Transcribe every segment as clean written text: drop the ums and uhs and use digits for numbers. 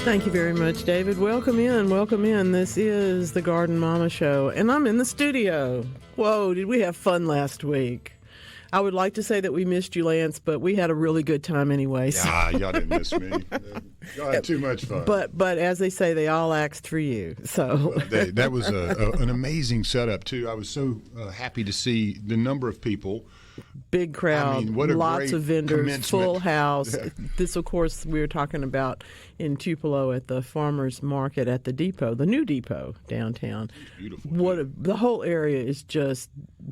Thank you very much, David. Welcome in. Welcome in. This is the Garden Mama Show, and I'm in the studio. Whoa, did we have fun last week? I would like to say that we missed you, Lance, but we had a really good time anyway. So. Yeah, y'all didn't miss me. Y'all had too much fun. But as they say, they all asked for you. So that was an amazing setup, too. I was so happy to see the number of people. Big crowd, I mean, what a lots of vendors, full house. Yeah. This, of course, we were talking about in Tupelo at the Farmers Market at the depot, the new depot downtown. Beautiful. The whole area is just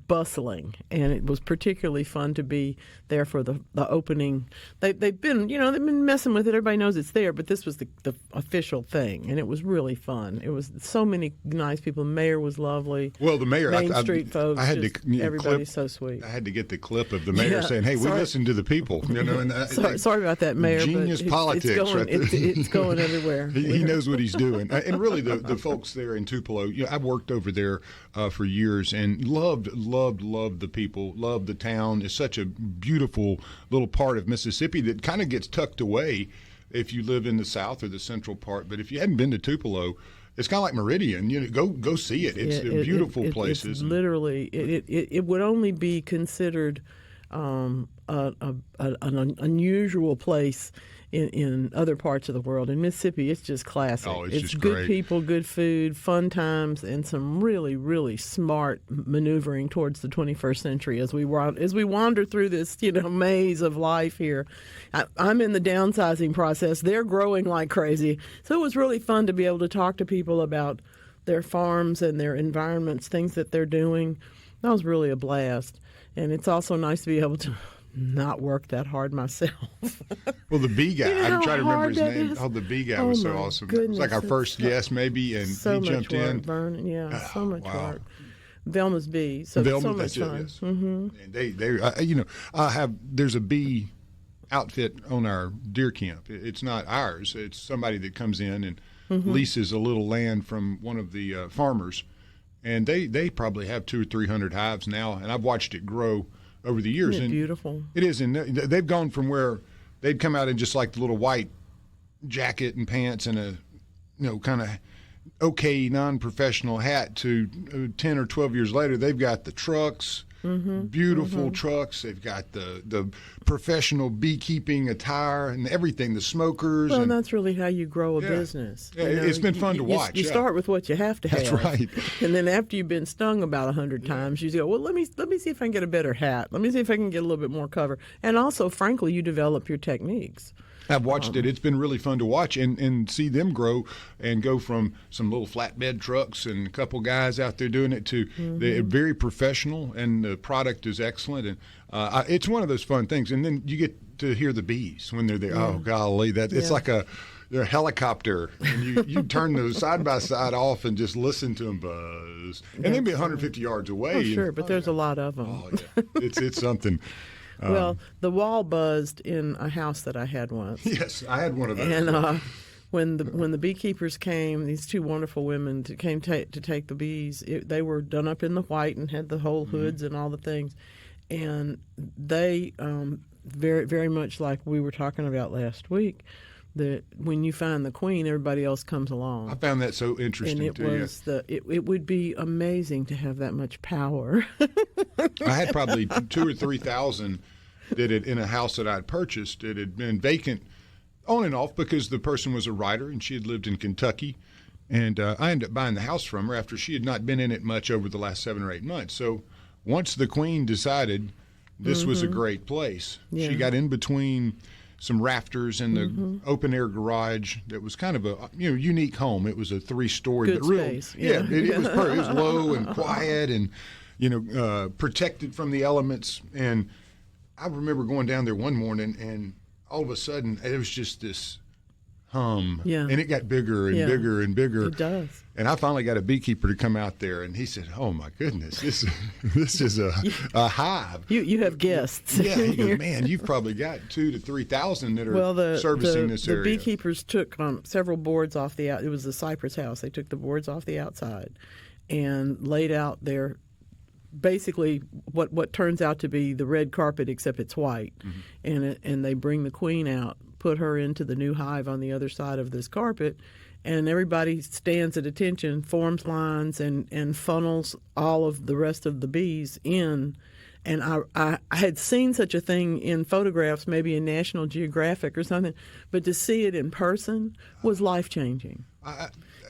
bustling, and it was particularly fun to be there for the opening. They've been messing with it. Everybody knows it's there, but this was the official thing, and it was really fun. It was so many nice people. The mayor was lovely. Well, the mayor, Main Street folks, I had to everybody's so sweet. I had to get the clip of the mayor saying, "Hey, we listen to the people." And sorry about that, Mayor. Genius but politics. It's going everywhere. He knows what he's doing. And really, the folks there in Tupelo, I've worked over there for years and loved the people, loved the town. It's such a beautiful little part of Mississippi that kind of gets tucked away if you live in the south or the central part. But if you hadn't been to Tupelo, it's kind of like Meridian. Go see it. It's a beautiful place. It's literally, it would only be considered an unusual place in other parts of the world. In Mississippi, it's just classic. Oh, it's just good great. people, good food, fun times, and some really, really smart maneuvering towards the 21st century as we wander through this maze of life here. I'm in the downsizing process. They're growing like crazy, so it was really fun to be able to talk to people about their farms and their environments, things that they're doing. That was really a blast, and it's also nice to be able to not work that hard myself. Well, the bee guy, I'm trying to remember his name. Oh, the bee guy was so awesome. Goodness, it was like our first guest, maybe, and so he jumped in. Vernon, so much work. Velma's bee, so much fun. Yes. Mm-hmm. And there's a bee outfit on our deer camp. It's not ours. It's somebody that comes in and leases a little land from one of the farmers, and they probably have 200 or 300 hives now, and I've watched it grow over the years. Isn't it and beautiful? It is, and they've gone from where they'd come out in just like the little white jacket and pants and a kind of okay non-professional hat to 10 or 12 years later they've got the trucks, beautiful trucks. They've got the professional beekeeping attire and everything, the smokers. Well, and that's really how you grow a business. Yeah, it's been fun to watch. You start with what you have to have. That's right. And then after you've been stung about 100 times, you go, well, let me see if I can get a better hat. Let me see if I can get a little bit more cover. And also, frankly, you develop your techniques. I've watched it. It's been really fun to watch and see them grow and go from some little flatbed trucks and a couple guys out there doing it to they're very professional, and the product is excellent. And it's one of those fun things. And then you get to hear the bees when they're there. Yeah. Oh, golly, it's like they're a helicopter. And you turn those side by side off and just listen to them buzz. And they'd be 150 yards away. Oh, sure, but there's a lot of them. Oh, yeah. It's something. Well, the wall buzzed in a house that I had once. Yes, I had one of those. And when the beekeepers came, these two wonderful women came to take the bees. They were done up in the white and had the whole hoods and all the things, and they very, very much like we were talking about last week. That when you find the queen, everybody else comes along. I found that so interesting, and it would be amazing to have that much power. I had probably 2,000 or 3,000 that in a house that I'd purchased. It had been vacant on and off because the person was a writer and she had lived in Kentucky. And I ended up buying the house from her after she had not been in it much over the last 7 or 8 months. So once the queen decided this was a great place, she got in between some rafters in the open air garage that was kind of a unique home. It was a 3-story, good space. It was perfect. It was low and quiet and protected from the elements. And I remember going down there one morning and all of a sudden it was just this hum. Yeah. And it got bigger and bigger and bigger. It does. And I finally got a beekeeper to come out there, and he said, "Oh my goodness, this is a hive." You have guests. Yeah, he goes, "Man, you've probably got 2,000 to 3,000 that are servicing this area." The beekeepers took several boards off the out. It was a cypress house. They took the boards off the outside and laid out their basically what turns out to be the red carpet, except it's white, and they bring the queen out put her into the new hive on the other side of this carpet, and everybody stands at attention, forms lines, and funnels all of the rest of the bees in. And I had seen such a thing in photographs, maybe in National Geographic or something, but to see it in person was life-changing.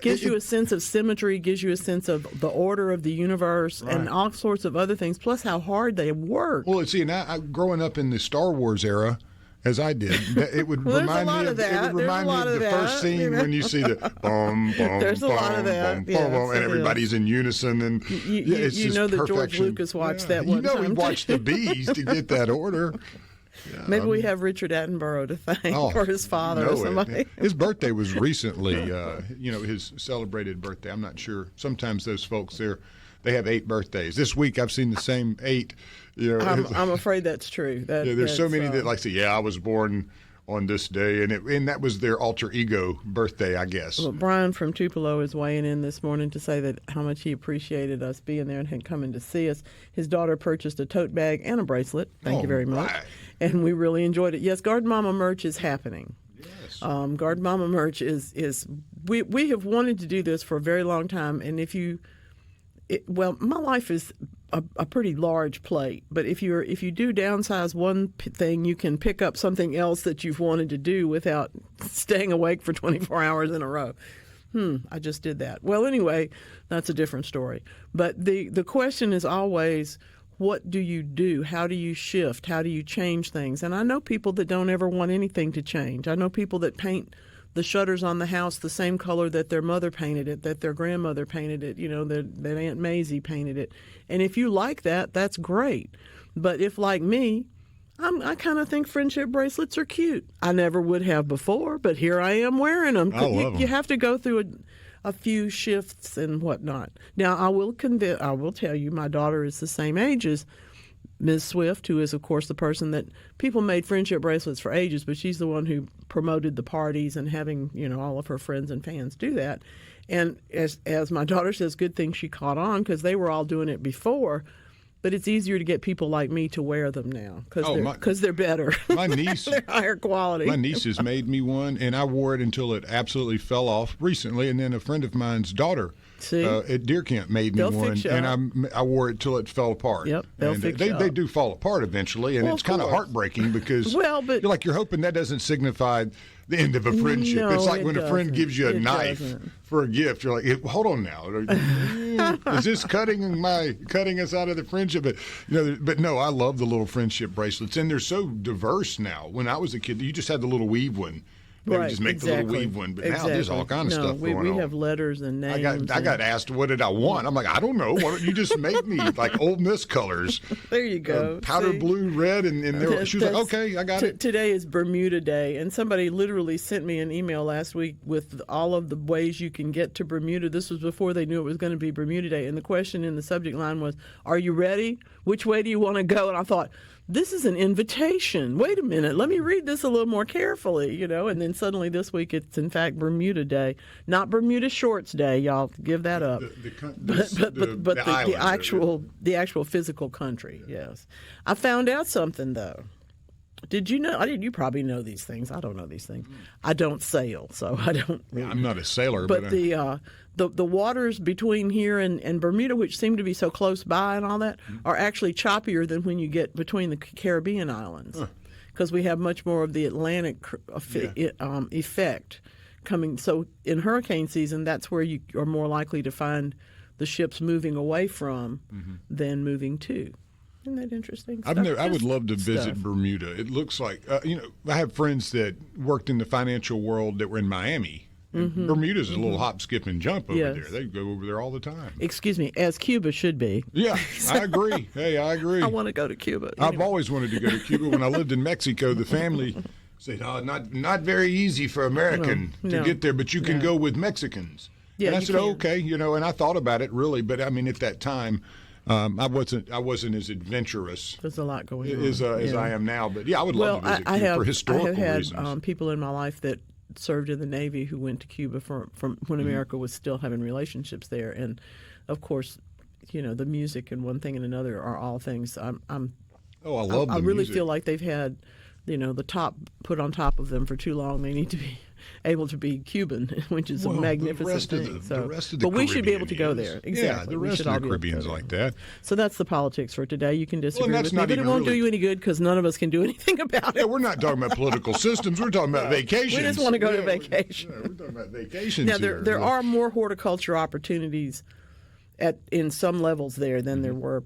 Gives you a sense of symmetry, gives you a sense of the order of the universe, and all sorts of other things, plus how hard they work. Well, see, now growing up in the Star Wars era, as I did, it would remind me of the first scene when you see the boom, boom, There's a lot of that. boom, boom, and everybody's in unison. And it's you just know that perfection. George Lucas watched that one time. He watched the bees to get that order. Yeah, Maybe we have Richard Attenborough to thank for his father or somebody. His birthday was recently, his celebrated birthday. I'm not sure. Sometimes those folks they have 8 birthdays. This week I've seen the same 8. I'm afraid that's true. There's so many that like say, I was born on this day, and that was their alter ego birthday, I guess. Well, Brian from Tupelo is weighing in this morning to say that how much he appreciated us being there and had come in to see us. His daughter purchased a tote bag and a bracelet. Thank you very much. Right. And we really enjoyed it. Yes, Garden Mama merch is happening. Yes. Garden Mama merch is we have wanted to do this for a very long time, and my life is a pretty large plate, but if you do downsize one thing, you can pick up something else that you've wanted to do without staying awake for 24 hours in a row. I just did that. Well, anyway, that's a different story. But the question is always, what do you do? How do you shift? How do you change things? And I know people that don't ever want anything to change. I know people that paint the shutters on the house the same color that their mother painted it, that their grandmother painted it, that Aunt Maisie painted it. And if you like that, that's great. But if, like me, I kind of think friendship bracelets are cute. I never would have before, but here I am wearing them. I love them. You have to go through a few shifts and whatnot. Now, I will tell you, my daughter is the same age as Ms. Swift, who is, of course, the person that people made friendship bracelets for ages, but she's the one who promoted the parties and having, all of her friends and fans do that. And as my daughter says, good thing she caught on because they were all doing it before. But it's easier to get people like me to wear them now because they're better. My niece, they're higher quality. My niece has made me one, and I wore it until it absolutely fell off recently. And then a friend of mine's daughter at Deer Camp made me one, and I wore it till it fell apart. Yep, they do fall apart eventually, and it's kind of heartbreartbreaking because you're hoping that doesn't signify the end of a friendship. No, it's like when a friend gives you a knife for a gift. You're like, hold on now, is this cutting us out of the friendship? But no, I love the little friendship bracelets, and they're so diverse now. When I was a kid, you just had the little weave one. They would just make the little weave one, but now there's all kind of stuff going on. We have letters and names. I got asked what did I want. I'm like, I don't know. Why don't you just make me like Ole Miss colors? There you go. Powder blue, red, and she was like, okay, I got it. Today is Bermuda Day, and somebody literally sent me an email last week with all of the ways you can get to Bermuda. This was before they knew it was going to be Bermuda Day, and the question in the subject line was, are you ready? Which way do you want to go? And I thought, this is an invitation. Wait a minute. Let me read this a little more carefully, and then suddenly this week it's in fact Bermuda Day, not Bermuda Shorts Day. Y'all give that up. The actual physical country. Yes. I found out something though. Did you know? You probably know these things. I don't know these things. I don't sail, so I don't. I'm not a sailor, but the waters between here and Bermuda, which seem to be so close by and all that, are actually choppier than when you get between the Caribbean islands, because we have much more of the Atlantic effect coming. So in hurricane season, that's where you are more likely to find the ships moving away from than moving to. Isn't that interesting? I would love to visit Bermuda. It looks like, I have friends that worked in the financial world that were in Miami. Bermuda's a little hop, skip, and jump over there. They go over there all the time. Excuse me, as Cuba should be. Yeah, I agree. Hey, I agree. I want to go to Cuba. Anyway. I've always wanted to go to Cuba. When I lived in Mexico, the family said, not very easy for American to get there, but you can go with Mexicans. Yeah, and I said, okay, and I thought about it really, but I mean, at that time, I wasn't as adventurous. There's a lot going on as I am now, but I would love to visit Cuba for historical reasons. I have had people in my life that served in the Navy who went to Cuba from when America was still having relationships there, and of course, the music and one thing and another are all things. I love. I really feel like they've had the top put on top of them for too long. They need to be able to be Cuban, which is a magnificent thing. The rest of the but we should be able to go is. there. Exactly. Yeah, the rest of the Caribbean's like that. So that's the politics for today. You can disagree that's with me, not but it even won't do really- you any good because none of us can do anything about it. Yeah, we're not talking about political systems. We're talking about vacations. We just want to go to vacation. We're talking about vacations Now, here. there are more horticulture opportunities in some levels there than there were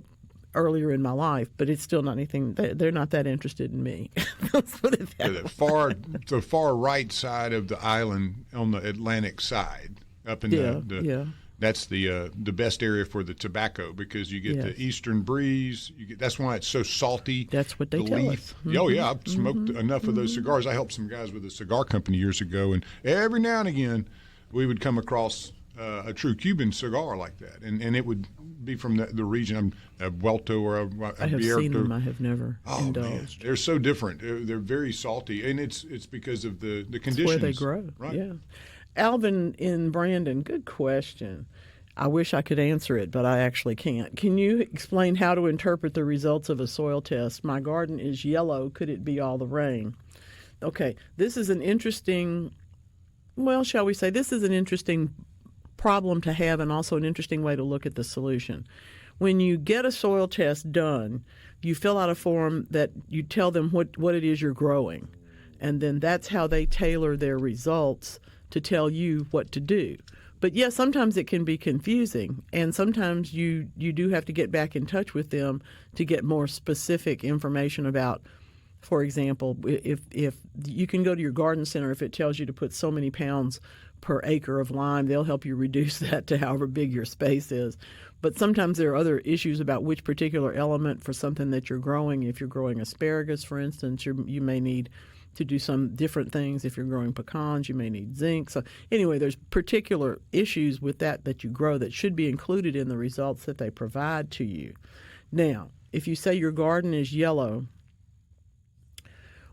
earlier in my life, but it's still not anything. They're not that interested in me. Let's put it that way. The far right side of the island on the Atlantic side, up in that's the best area for the tobacco because you get the eastern breeze. That's why it's so salty. That's what they tell us. Oh yeah, I've smoked enough of those cigars. I helped some guys with a cigar company years ago, and every now and again we would come across a true Cuban cigar like that, and it would be from the region, a Vuelto or a I have Abierto. seen them. I have never indulged. Man, they're so different. They're very salty, and it's because of the conditions. It's where they grow. Right. Yeah. Alvin in Brandon, good question. I wish I could answer it, but I actually can't. Can you explain how to interpret the results of a soil test? My garden is yellow. Could it be all the rain? Okay, this is an interesting, shall we say, this is an interesting problem to have and also an interesting way to look at the solution. When you get a soil test done, you fill out a form that you tell them what it is you're growing. And then that's how they tailor their results to tell you what to do. But yes, sometimes it can be confusing, and sometimes you do have to get back in touch with them to get more specific information about, for example, if you can go to your garden center, if it tells you to put so many pounds per acre of lime, they'll help you reduce that to however big your space is. But sometimes there are other issues about which particular element for something that you're growing. If you're growing asparagus, for instance, you may need to do some different things. If you're growing pecans, you may need zinc. So anyway, there's particular issues with that you grow that should be included in the results that they provide to you. Now, if you say your garden is yellow,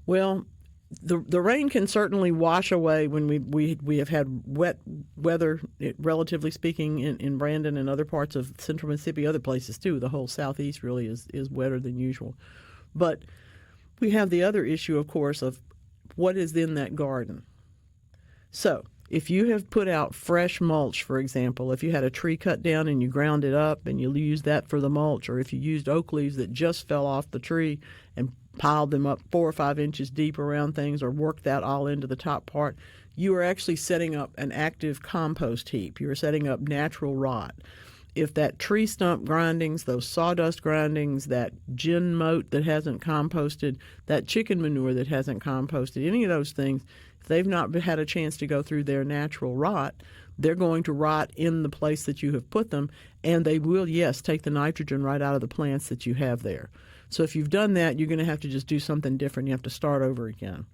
well, the rain can certainly wash away when we have had wet weather, relatively speaking, in Brandon and other parts of central Mississippi, other places too. The whole southeast really is wetter than usual. But we have the other issue, of course, of what is in that garden. So if you have put out fresh mulch, for example, if you had a tree cut down and you ground it up and you used that for the mulch, or if you used oak leaves that just fell off the tree and piled them up 4 or 5 inches deep around things, or worked that all into the top part, you are actually setting up an active compost heap. You are setting up natural rot. If that tree stump grindings, those sawdust grindings, that gin moat that hasn't composted, that chicken manure that hasn't composted, any of those things, if they've not had a chance to go through their natural rot, they're going to rot in the place that you have put them, and they will, yes, take the nitrogen right out of the plants that you have there. So if you've done that, you're going to have to just do something different. You have to start over again.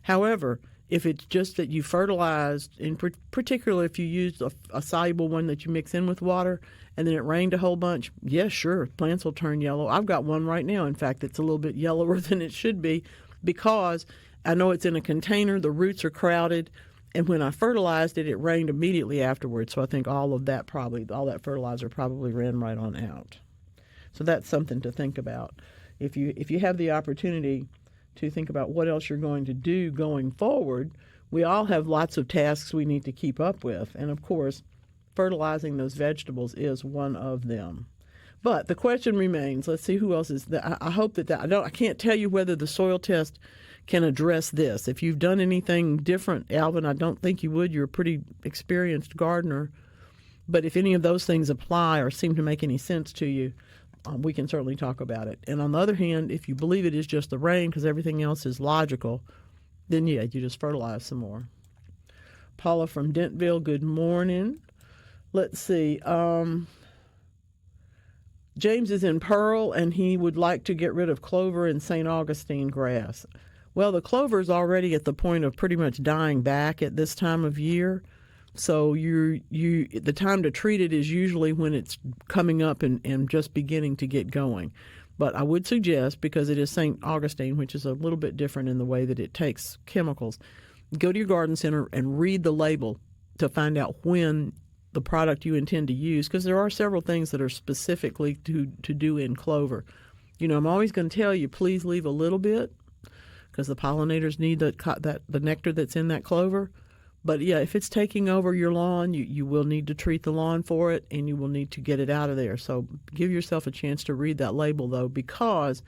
However, if it's just that you fertilized, in particular if you used a soluble one that you mix in with water and then it rained a whole bunch, yes, sure, plants will turn yellow. I've got one right now, in fact, that's a little bit yellower than it should be because I know it's in a container, the roots are crowded, and when I fertilized it, it rained immediately afterwards. So I think all that fertilizer probably ran right on out. So that's something to think about. If you have the opportunity to think about what else you're going to do going forward, we all have lots of tasks we need to keep up with. And of course, fertilizing those vegetables is one of them. But the question remains, let's see who else is there. I hope I can't tell you whether the soil test can address this. If you've done anything different, Alvin, I don't think you would. You're a pretty experienced gardener. But if any of those things apply or seem to make any sense to you, we can certainly talk about it. And on the other hand, if you believe it is just the rain because everything else is logical, then yeah, you just fertilize some more. Paula from Dentville, good morning. Let's see. James is in Pearl, and he would like to get rid of clover and St. Augustine grass. Well, the clover is already at the point of pretty much dying back at this time of year. So the time to treat it is usually when it's coming up and just beginning to get going. But I would suggest, because it is St. Augustine, which is a little bit different in the way that it takes chemicals, go to your garden center and read the label to find out when the product you intend to use, because there are several things that are specifically to do in clover. I'm always going to tell you, please leave a little bit, because the pollinators need the nectar that's in that clover. But yeah, if it's taking over your lawn, you will need to treat the lawn for it, and you will need to get it out of there. So give yourself a chance to read that label, though, because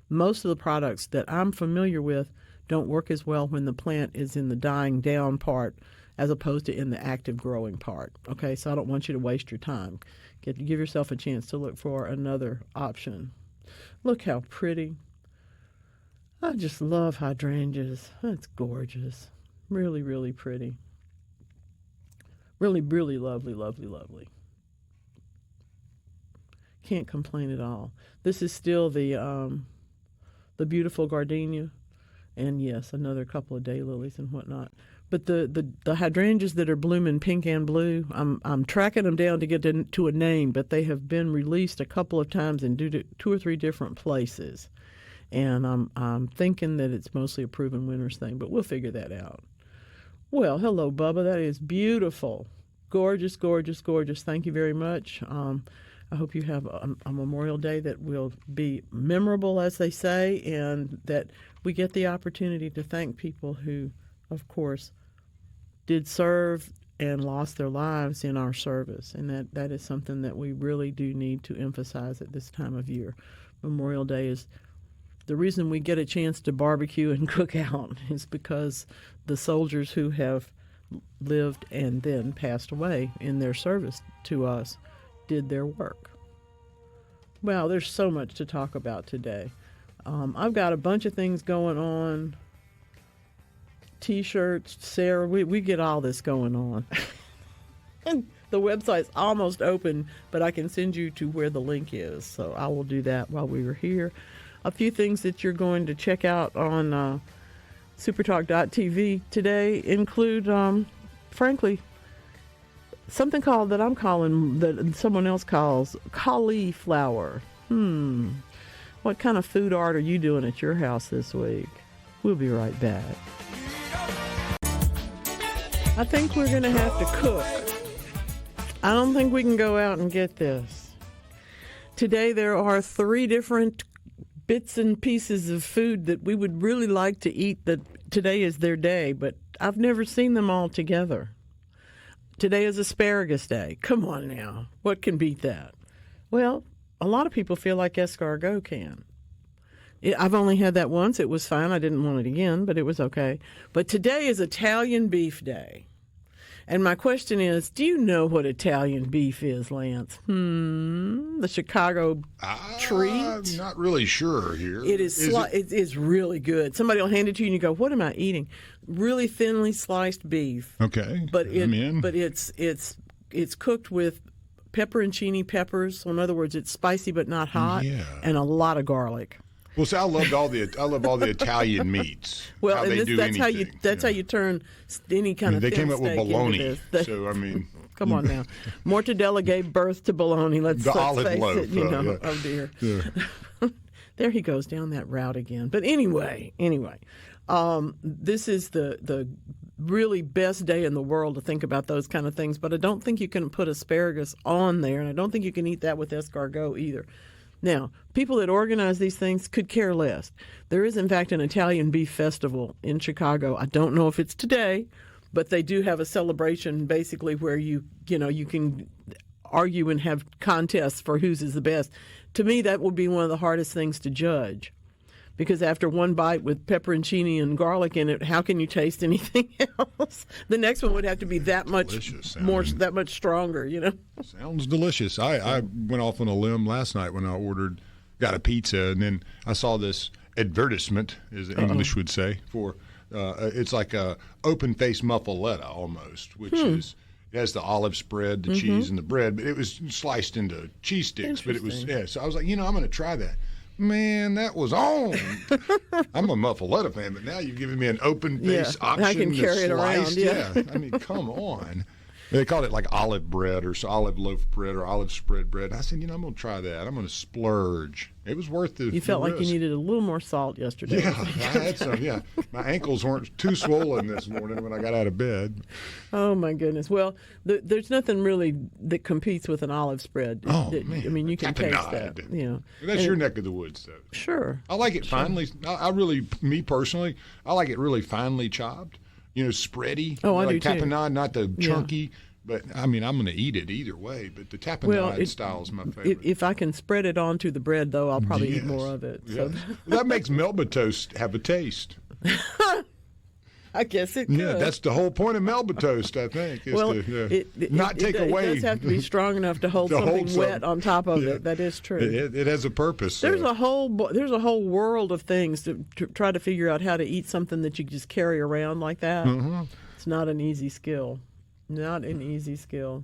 most of the products that I'm familiar with don't work as well when the plant is in the dying down part as opposed to in the active growing part. Okay, so I don't want you to waste your time. Give yourself a chance to look for another option. Look how pretty. I just love hydrangeas. That's gorgeous. Really, really pretty. Really, really lovely, lovely, lovely. Can't complain at all. This is still the beautiful gardenia, and yes, another couple of daylilies and whatnot. But the hydrangeas that are blooming pink and blue, I'm tracking them down to get to a name, but they have been released a couple of times in 2 or 3 different places, and I'm thinking that it's mostly a proven winners thing, but we'll figure that out. Well, hello, Bubba. That is beautiful. Gorgeous, gorgeous, gorgeous. Thank you very much. I hope you have a Memorial Day that will be memorable, as they say, and that we get the opportunity to thank people who, of course, did serve and lost their lives in our service. And that is something that we really do need to emphasize at this time of year. Memorial Day is the reason we get a chance to barbecue and cook out is because the soldiers who have lived and then passed away in their service to us did their work. Well, there's so much to talk about today. I've got a bunch of things going on. T-shirts, Sarah, we get all this going on. And the website's almost open, but I can send you to where the link is. So I will do that while we were here. A few things that you're going to check out on SuperTalk.tv today include, frankly, something that I'm calling, that someone else calls, cauliflower. What kind of food art are you doing at your house this week? We'll be right back. I think we're going to have to cook. I don't think we can go out and get this. Today there are 3 different bits and pieces of food that we would really like to eat, that today is their day, but I've never seen them all together. Today is Asparagus Day. Come on now. What can beat that? Well, a lot of people feel like escargot can. I've only had that once. It was fine. I didn't want it again, but it was okay. But today is Italian Beef Day. And my question is, do you know what Italian beef is, Lance? The Chicago treat? I'm not really sure here. It is really good. Somebody will hand it to you and you go, what am I eating? Really thinly sliced beef. Okay. But it's cooked with pepperoncini peppers. So in other words, it's spicy but not hot, and a lot of garlic. Well, see, I love all the Italian meats. Well, and that's how you turn any kind of. They thin came up with steak bologna, into so come on now, mortadella gave birth to bologna. Let's olive face loaf, it. Yeah. Oh dear. Yeah. There he goes down that route again. But anyway, this is the really best day in the world to think about those kind of things. But I don't think you can put asparagus on there, and I don't think you can eat that with escargot either. Now, people that organize these things could care less. There is, in fact, an Italian beef festival in Chicago. I don't know if it's today, but they do have a celebration basically where you can argue and have contests for whose is the best. To me, that would be one of the hardest things to judge, because after one bite with pepperoncini and garlic in it, how can you taste anything else? The next one would have to be that much more, that much stronger, Sounds delicious. I went off on a limb last night when I got a pizza, and then I saw this advertisement, as the English would say, for it's like a open-faced muffaletta almost, which is, it has the olive spread, the cheese, and the bread, but it was sliced into cheese sticks. But it was, so I was like, I'm going to try that. Man, that was on. I'm a muffaletta fan, but now you've given me an open face option. I can carry it around. Yeah. I mean, come on. They called it like olive bread or olive loaf bread or olive spread bread. I said, I'm going to try that. I'm going to splurge. It was worth the You felt the like risk. you needed a little more salt yesterday. Yeah, I had some. Yeah, my ankles weren't too swollen this morning when I got out of bed. Oh my goodness! Well, there's nothing really that competes with an olive spread. Oh man! I mean, you can taste Tapenade. that. Yeah, That's your neck of the woods, though. Sure. I like it finely. I really, me personally, I like it really finely chopped. Spready. Oh, I like do too. tapenade, not the Yeah. chunky. But I mean, I'm going to eat it either way. But the tapenade style is my favorite. If I can spread it onto the bread, though, I'll probably eat more of it. So. Yeah. That makes Melba toast have a taste. I guess it could. Yeah, that's the whole point of Melba toast, I think. Is to not take away. It does have to be strong enough to hold something wet on top of it. That is true. It has a purpose. There's a whole world of things to try to figure out how to eat something that you just carry around like that. Mm-hmm. It's not an easy skill. Not an easy skill.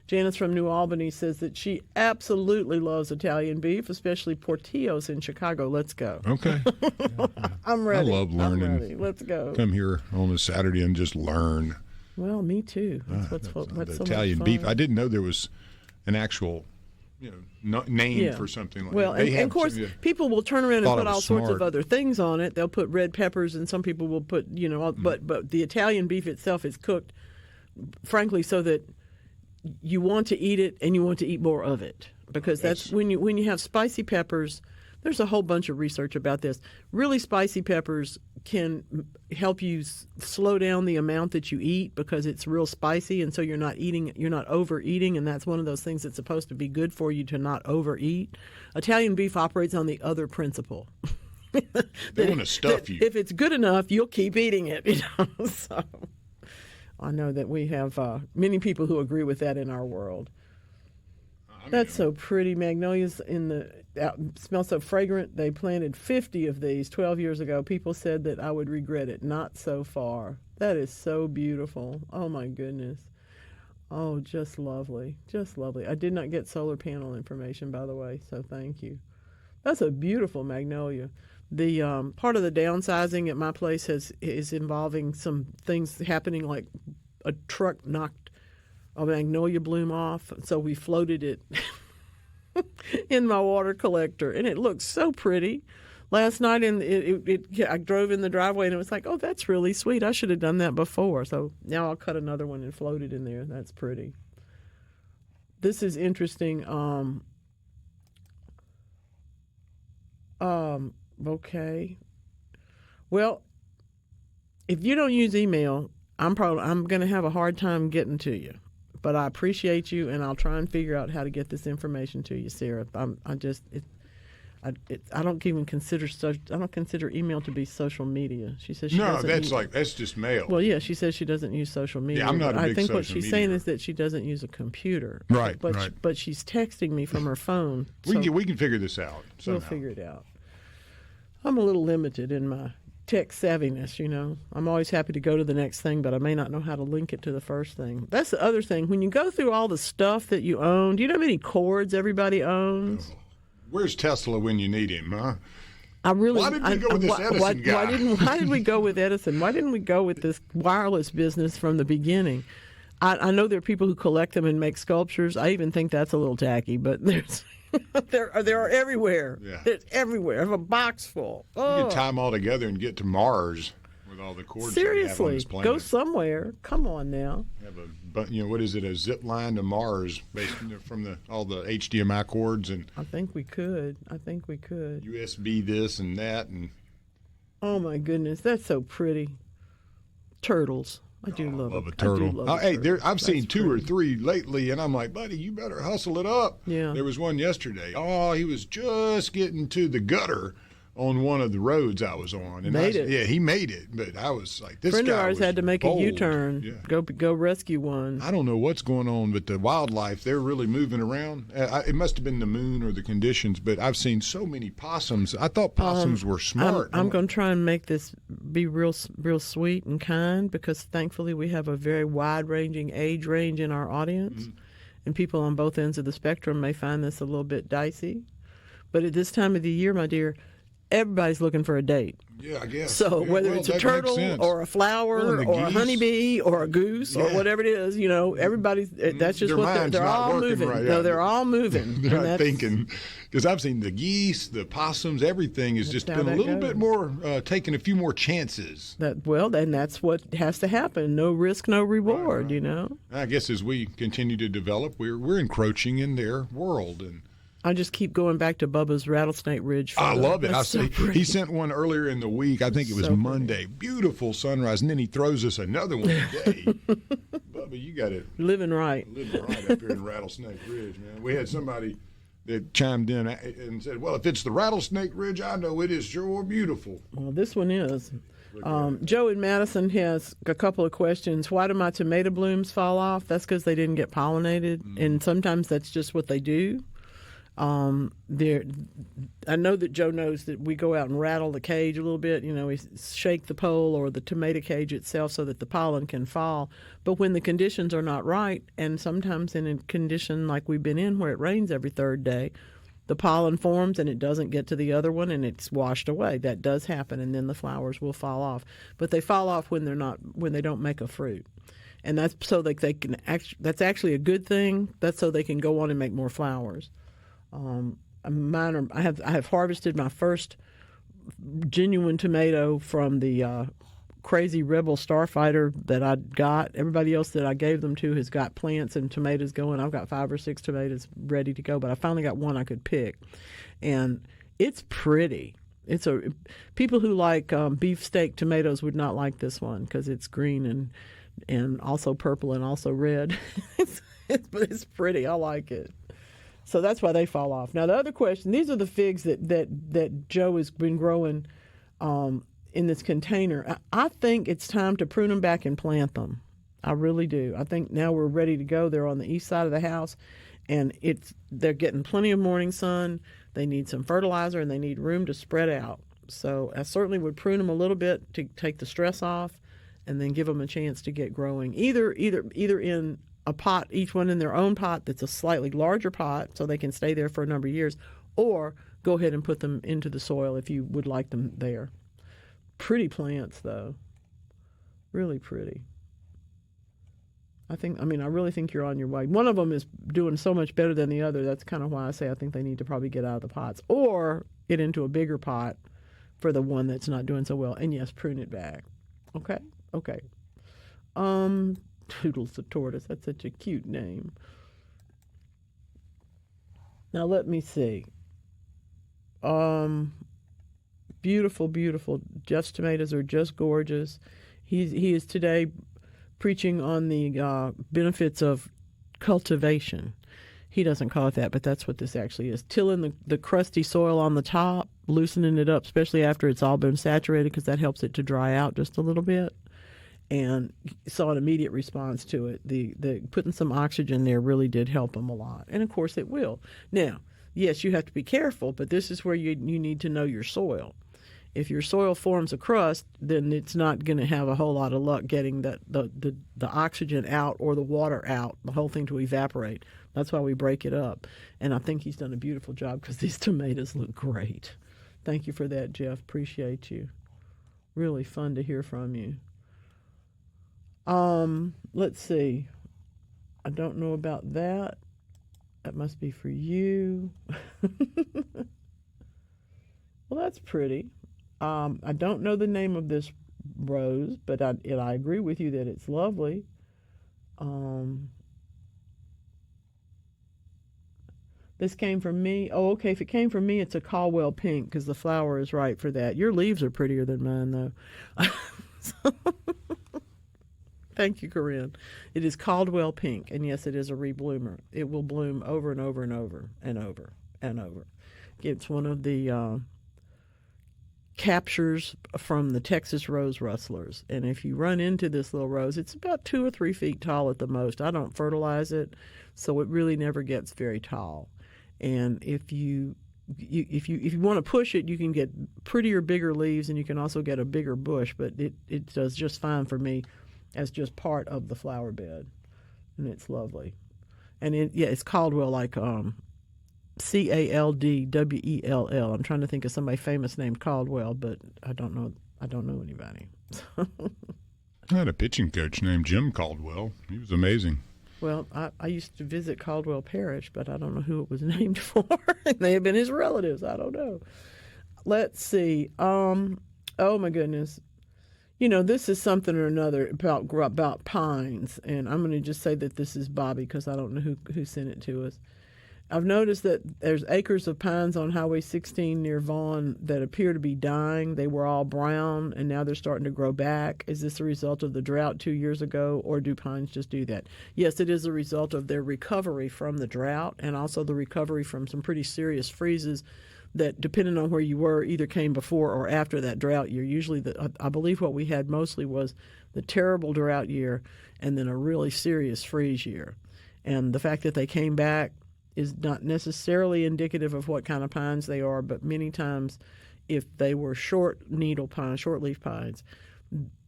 Janice from New Albany says that she absolutely loves Italian beef, especially Portillo's in Chicago. Let's go. Okay. I'm ready. I love learning. I'm ready. Let's go. Come here on a Saturday and just learn. Well, me too. That's what's the so Italian much beef. fun. I didn't know there was an actual name for something like well, that. And of course, people will turn around and Thought it put all was sorts of smart. other things on it. They'll put red peppers, and some people will put, but the Italian beef itself is cooked, frankly, so that you want to eat it and you want to eat more of it, because that's when you have spicy peppers. There's a whole bunch of research about this. Really spicy peppers can help you slow down the amount that you eat because it's real spicy, and so you're not overeating, and that's one of those things that's supposed to be good for you, to not overeat. Italian beef operates on the other principle. They want to stuff you. If it's good enough, you'll keep eating it. So I know that we have many people who agree with that in our world. That's so pretty. Magnolias smell so fragrant. They planted 50 of these 12 years ago. People said that I would regret it. Not so far. That is so beautiful. Oh, my goodness. Oh, just lovely. Just lovely. I did not get solar panel information, by the way, so thank you. That's a beautiful magnolia. The part of the downsizing at my place is involving some things happening, like a truck knocked a magnolia bloom off, so we floated it in my water collector, and it looks so pretty. Last night, I drove in the driveway, and it was like, oh, that's really sweet. I should have done that before. So now I'll cut another one and float it in there. That's pretty. This is interesting. Okay. Well, if you don't use email, I'm going to have a hard time getting to you. But I appreciate you, and I'll try and figure out how to get this information to you, Sarah. I don't even consider email to be social media. She says she doesn't. that's just mail. Well, yeah, she says she doesn't use social media. Yeah, I'm not a big I think what social she's saying media. is that she doesn't use a computer. Right, But right. but she's texting me from her phone. We can figure this out. We'll Somehow. figure it out. I'm a little limited in my tech savviness, I'm always happy to go to the next thing, but I may not know how to link it to the first thing. That's the other thing. When you go through all the stuff that you own, do you know how many cords everybody owns? Where's Tesla when you need him, huh? Why did we go with this Edison guy? Why did we go with Edison? Why didn't we go with this wireless business from the beginning? I know there are people who collect them and make sculptures. I even think that's a little tacky, but there's there are everywhere. Yeah. It's everywhere. I have a box full. You Oh. can tie them all together and get to Mars with all the cords that we have on Seriously, this planet. go somewhere. Come on now. Have what is it? A zip line to Mars based from all the HDMI cords and I think we could. USB this and that and. Oh my goodness, that's so pretty. Turtles. I do love Love it. a turtle. I do love a Hey, turtle. I've seen That's 2 or pretty. 3 lately, and I'm like, buddy, you better hustle it up. Yeah. There was one yesterday. Oh, he was just getting to the gutter on one of the roads I was on. And Made it. Yeah, he made it. But I was like, this A friend guy of ours was had to make bold. a U-turn. Yeah. Go rescue one. I don't know what's going on, but the wildlife, they're really moving around. It must have been the moon or the conditions, but I've seen so many possums. I thought possums were smart. I'm going to try and make this be real sweet and kind, because thankfully we have a very wide-ranging age range in our audience, and people on both ends of the spectrum may find this a little bit dicey. But at this time of the year, my dear, everybody's looking for a date. Yeah, I guess. So Yeah, whether well, it's a that makes turtle sense. or a flower Well, and the or a geese. honeybee or a goose or Yeah. whatever it is, everybody's, that's just Their what mind's they're not all working moving. right. No, Yeah. they're all moving. They're And not that's- thinking, because I've seen the geese, the possums, everything has just how been a that little goes. bit more, taking a few more chances. And that's what has to happen. No risk, no reward, Right. I guess as we continue to develop, we're encroaching in their world. And I just keep going back to Bubba's Rattlesnake Ridge photo. I love it. That's so pretty. He sent one earlier in the week. I think it was So pretty. Monday. Beautiful sunrise. And then he throws us another one today. Bubba, you got it Living right. living right up here in Rattlesnake Ridge, man. We had somebody that chimed in and said, well, if it's the Rattlesnake Ridge, I know it is sure beautiful. Well, this one is. Joe in Madison has a couple of questions. Why do my tomato blooms fall off? That's because they didn't get pollinated, and sometimes that's just what they do. I know that Joe knows that we go out and rattle the cage a little bit. We shake the pole or the tomato cage itself so that the pollen can fall. But when the conditions are not right, and sometimes in a condition like we've been in where it rains every third day, the pollen forms and it doesn't get to the other one and it's washed away. That does happen, and then the flowers will fall off. But they fall off when they don't make a fruit. And that's so they can that's actually a good thing. That's so they can go on and make more flowers. I have harvested my first genuine tomato from the crazy rebel starfighter that I got. Everybody else that I gave them to has got plants and tomatoes going. I've got 5 or 6 tomatoes ready to go, but I finally got one I could pick, and it's pretty. People who like beefsteak tomatoes would not like this one because it's green and also purple and also red. But it's pretty. I like it. So that's why they fall off. Now, the other question, these are the figs that Joe has been growing in this container. I think it's time to prune them back and plant them. I really do. I think now we're ready to go. They're on the east side of the house, and they're getting plenty of morning sun. They need some fertilizer, and they need room to spread out. So I certainly would prune them a little bit to take the stress off and then give them a chance to get growing, either in a pot, each one in their own pot that's a slightly larger pot so they can stay there for a number of years, or go ahead and put them into the soil if you would like them there. Pretty plants, though. Really pretty. I really think you're on your way. One of them is doing so much better than the other. That's kind of why I say I think they need to probably get out of the pots or get into a bigger pot for the one that's not doing so well. And yes, prune it back. Okay. Toodles the tortoise. That's such a cute name. Now let me see. Beautiful, beautiful. Jeff's tomatoes are just gorgeous. He is today preaching on the benefits of cultivation. He doesn't call it that, but that's what this actually is. Tilling the crusty soil on the top, loosening it up, especially after it's all been saturated, because that helps it to dry out just a little bit. And saw an immediate response to it. The putting some oxygen there really did help them a lot. And, of course, it will. Now, yes, you have to be careful, but this is where you need to know your soil. If your soil forms a crust, then it's not going to have a whole lot of luck getting the oxygen out or the water out, the whole thing to evaporate. That's why we break it up. And I think he's done a beautiful job because these tomatoes look great. Thank you for that, Jeff. Appreciate you. Really fun to hear from you. Let's see. I don't know about that. That must be for you. Well, that's pretty. I don't know the name of this rose, but I agree with you that it's lovely. This came from me. Oh, okay. If it came from me, it's a Caldwell pink because the flower is right for that. Your leaves are prettier than mine, though. Thank you, Corinne. It is Caldwell pink, and yes, it is a rebloomer. It will bloom over and over and over and over and over. It's one of the captures from the Texas rose rustlers. And if you run into this little rose, it's about 2 or 3 feet tall at the most. I don't fertilize it, so it really never gets very tall. And if you want to push it, you can get prettier, bigger leaves, and you can also get a bigger bush. But it does just fine for me as just part of the flower bed, and it's lovely. And it's Caldwell, like Caldwell. I'm trying to think of somebody famous named Caldwell, but I don't know anybody. I had a pitching coach named Jim Caldwell. He was amazing. Well, I used to visit Caldwell Parish, but I don't know who it was named for. It may have been his relatives. I don't know. Let's see. Oh, my goodness. This is something or another about pines, and I'm going to just say that this is Bobby because I don't know who sent it to us. I've noticed that there's acres of pines on Highway 16 near Vaughn that appear to be dying. They were all brown, and now they're starting to grow back. Is this a result of the drought 2 years ago, or do pines just do that? Yes, it is a result of their recovery from the drought and also the recovery from some pretty serious freezes that, depending on where you were, either came before or after that drought year. Usually, I believe what we had mostly was the terrible drought year and then a really serious freeze year. And the fact that they came back is not necessarily indicative of what kind of pines they are, but many times if they were shortleaf pines,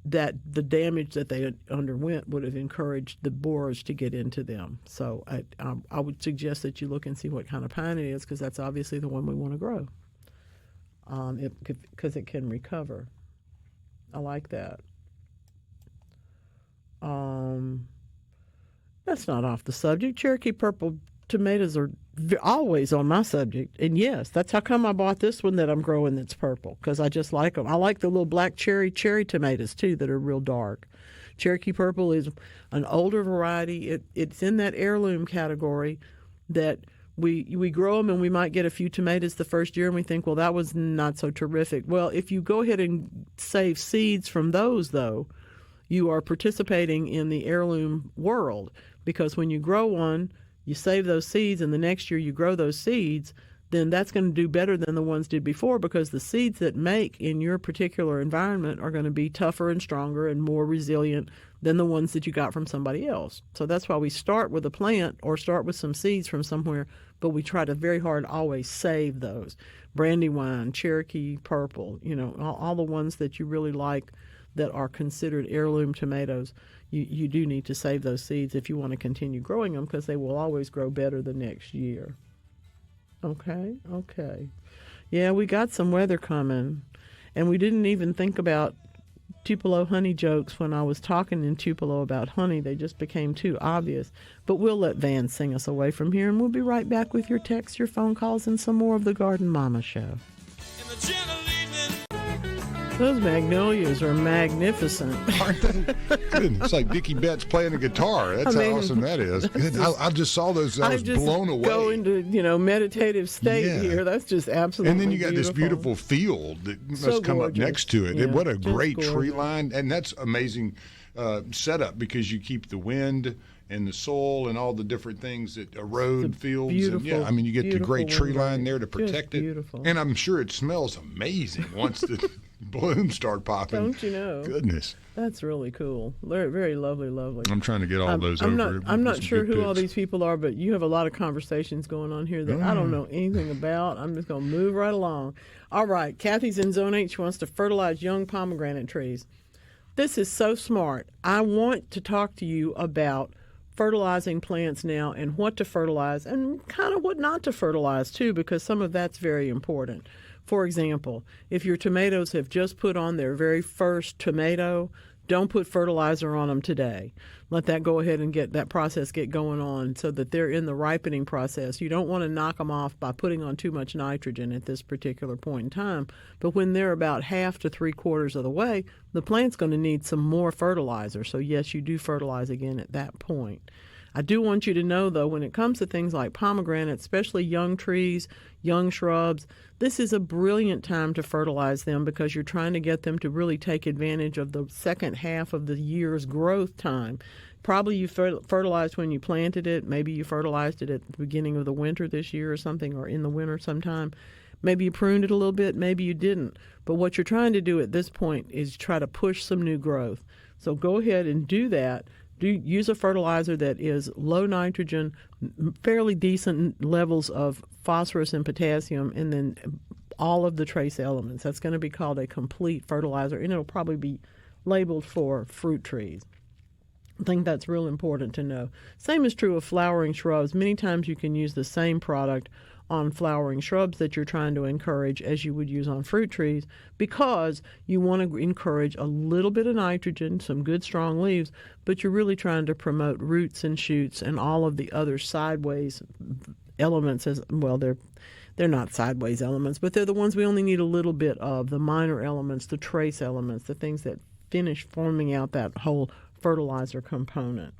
that the damage that they underwent would have encouraged the borers to get into them. So I would suggest that you look and see what kind of pine it is, because that's obviously the one we want to grow, because it can recover. I like that. That's not off the subject. Cherokee purple tomatoes are always on my subject, and yes, that's how come I bought this one that I'm growing that's purple, because I just like them. I like the little black cherry tomatoes too that are real dark. Cherokee purple is an older variety. It's in that heirloom category that we grow them and we might get a few tomatoes the first year and we think, well, that was not so terrific. Well, if you go ahead and save seeds from those, though, you are participating in the heirloom world, because when you grow one, you save those seeds, and the next year you grow those seeds, then that's going to do better than the ones did before, because the seeds that make in your particular environment are going to be tougher and stronger and more resilient than the ones that you got from somebody else. So that's why we start with a plant or start with some seeds from somewhere, but we try to very hard always save those. Brandywine, Cherokee purple, all the ones that you really like that are considered heirloom tomatoes. You do need to save those seeds if you want to continue growing them, because they will always grow better the next year. Okay. Yeah, we got some weather coming, and we didn't even think about Tupelo honey jokes when I was talking in Tupelo about honey. They just became too obvious. But we'll let Van sing us away from here, and we'll be right back with your texts, your phone calls, and some more of the Garden Mama Show. Those magnolias are magnificent. Aren't they? Good. It's like Dickie Betts playing a guitar. That's how awesome that is. Good. I just saw those. I was blown away. Go into meditative state here. That's just absolutely. And then you got beautiful. this beautiful field that must come up next to it. Yeah, what a great gorgeous tree line, and that's amazing setup, because you keep the wind and the soil and all the different things that erode fields. And you get the great tree line there to protect it. Beautiful. And I'm sure it smells amazing once the blooms start popping. Don't you know? Goodness. That's really cool. Very, very lovely. I'm trying to get all those over. I'm not sure who all these people are, but you have a lot of conversations going on here that I don't know anything about. I'm just going to move right along. All right. Kathy's in Zone 8. She wants to fertilize young pomegranate trees. This is so smart. I want to talk to you about fertilizing plants now and what to fertilize and kind of what not to fertilize too, because some of that's very important. For example, if your tomatoes have just put on their very first tomato, don't put fertilizer on them today. Let that go ahead and get that process get going on so that they're in the ripening process. You don't want to knock them off by putting on too much nitrogen at this particular point in time. But when they're about half to 3/4 of the way, the plant's going to need some more fertilizer. So yes, you do fertilize again at that point. I do want you to know, though, when it comes to things like pomegranates, especially young trees, young shrubs, this is a brilliant time to fertilize them, because you're trying to get them to really take advantage of the second half of the year's growth time. Probably you fertilized when you planted it. Maybe you fertilized it at the beginning of the winter this year or something, or in the winter sometime. Maybe you pruned it a little bit. Maybe you didn't. But what you're trying to do at this point is try to push some new growth. So go ahead and do that. Use a fertilizer that is low nitrogen, fairly decent levels of phosphorus and potassium, and then all of the trace elements. That's going to be called a complete fertilizer, and it'll probably be labeled for fruit trees. I think that's real important to know. Same is true of flowering shrubs. Many times you can use the same product on flowering shrubs that you're trying to encourage as you would use on fruit trees, because you want to encourage a little bit of nitrogen, some good strong leaves, but you're really trying to promote roots and shoots and all of the other sideways elements. As well, they're not sideways elements, but they're the ones we only need a little bit of, the minor elements, the trace elements, the things that finish forming out that whole fertilizer component.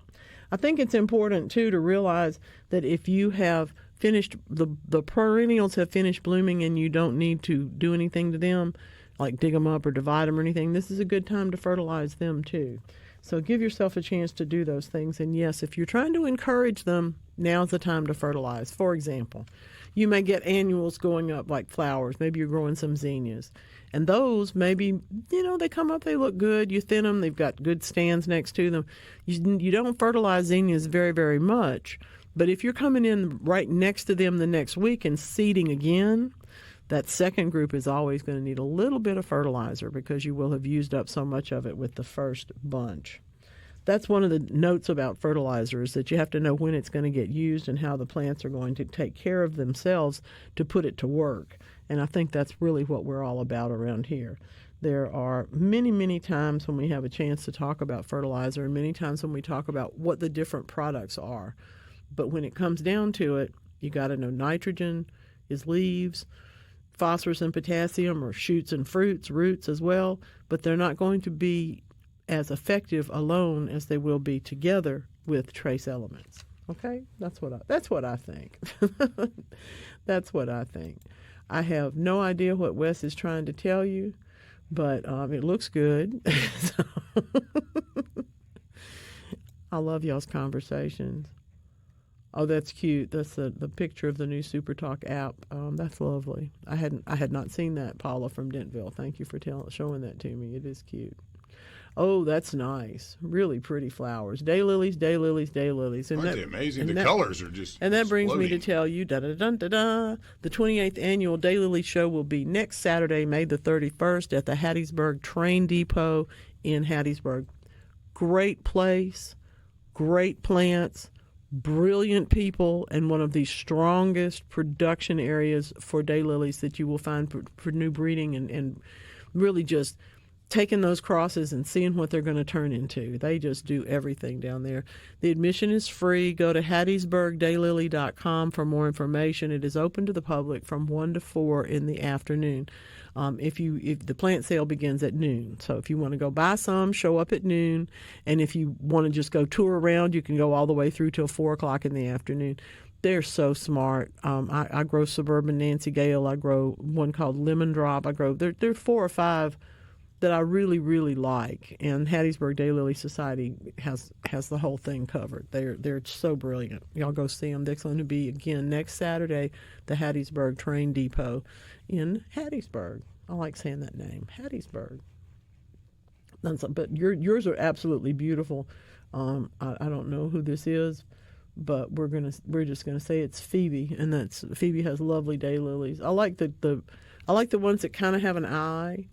I think it's important, too, to realize that if you have finished, the perennials have finished blooming and you don't need to do anything to them, like dig them up or divide them or anything, this is a good time to fertilize them, too. So give yourself a chance to do those things. And yes, if you're trying to encourage them, now's the time to fertilize. For example, you may get annuals going up like flowers. Maybe you're growing some zinnias. And those maybe, they come up, they look good. You thin them, they've got good stands next to them. You don't fertilize zinnias very, very much. But if you're coming in right next to them the next week and seeding again, that second group is always going to need a little bit of fertilizer because you will have used up so much of it with the first bunch. That's one of the notes about fertilizer, is that you have to know when it's going to get used and how the plants are going to take care of themselves to put it to work. And I think that's really what we're all about around here. There are many, many times when we have a chance to talk about fertilizer, and many times when we talk about what the different products are. But when it comes down to it, you got to know nitrogen is leaves, phosphorus and potassium are shoots and fruits, roots as well, but they're not going to be as effective alone as they will be together with trace elements. Okay? That's what I think. That's what I think. I have no idea what Wes is trying to tell you, but it looks good. I love y'all's conversations. Oh, that's cute. That's the picture of the new SuperTalk app. That's lovely. I had not seen that, Paula from Dentville. Thank you for showing that to me. It is cute. Oh, that's nice. Really pretty flowers. Daylilies, daylilies, daylilies. Aren't they amazing? The colors are just And that brings me exploding. to tell you, the 28th annual Daylily Show will be next Saturday, May the 31st at the Hattiesburg Train Depot in Hattiesburg. Great place, great plants, brilliant people, and one of the strongest production areas for daylilies that you will find for new breeding, and really just taking those crosses and seeing what they're going to turn into. They just do everything down there. The admission is free. Go to hattiesburgdaylily.com for more information. It is open to the public from 1 to 4 in the afternoon. If the plant sale begins at noon. So if you want to go buy some, show up at noon. And if you want to just go tour around, you can go all the way through till 4 o'clock in the afternoon. They're so smart. I grow suburban Nancy Gale. I grow one called Lemon Drop. There are 4 or 5 that I really, really like. And Hattiesburg Daylily Society has the whole thing covered. They're so brilliant. Y'all go see them. They're going to be, again, next Saturday, the Hattiesburg Train Depot in Hattiesburg. I like saying that name, Hattiesburg. But yours are absolutely beautiful. I don't know who this is, but we're just gonna say it's Phoebe, and Phoebe has lovely daylilies. I like the ones that kind of have an eye.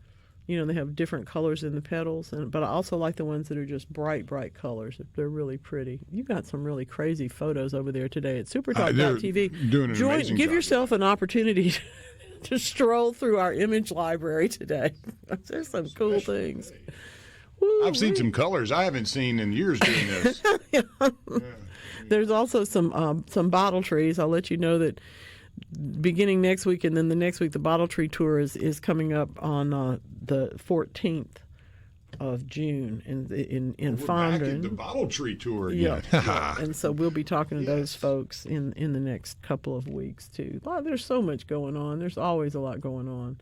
They have different colors in the petals, but I also like the ones that are just bright, bright colors. They're really pretty. You got some really crazy photos over there today at SuperTalk.tv. Doing an amazing Give job. yourself an opportunity to stroll through our image library today. There's some cool things. Woo, I've seen some colors I haven't seen in years doing this. Yeah. There's also some bottle trees. I'll let you know that beginning next week, and then the next week, the bottle tree tour is coming up on the 14th of June in Fondren. Back at the bottle tree tour Yeah, again. yeah. And so we'll be talking to those folks in the next couple of weeks too. There's so much going on. There's always a lot going on.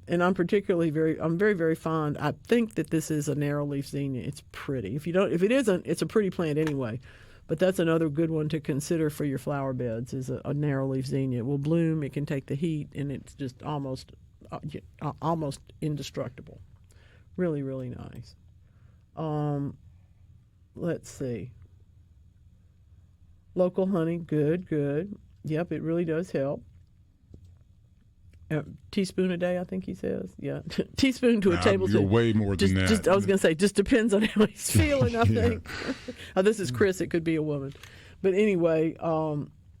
And I'm very, very fond. I think that this is a narrow leaf zinnia. It's pretty. If it isn't, it's a pretty plant anyway. But that's another good one to consider for your flower beds, is a narrow leaf zinnia. It will bloom. It can take the heat, and it's just almost indestructible. Really, really nice. Let's see. Local honey, good. Yep, it really does help. Teaspoon a day, I think he says. Yeah, teaspoon to a tablespoon. You're way more than that. I was going to say, just depends on how he's feeling, I think. This is Chris. It could be a woman. But anyway,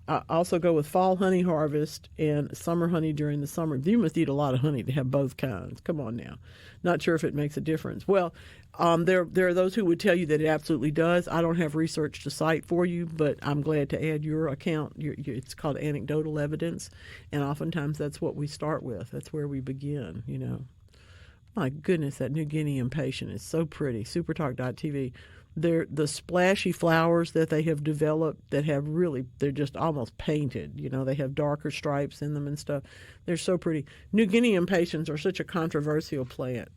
I also go with fall honey harvest and summer honey during the summer. You must eat a lot of honey to have both kinds. Come on now. Not sure if it makes a difference. Well, there are those who would tell you that it absolutely does. I don't have research to cite for you, but I'm glad to add your account. It's called anecdotal evidence, and oftentimes that's what we start with. That's where we begin, you know. My goodness, that New Guinea impatient is so pretty. SuperTalk.tv. The splashy flowers that they have developed that have really, they're just almost painted. You know, they have darker stripes in them and stuff. They're so pretty. New Guinea impatiens are such a controversial plant.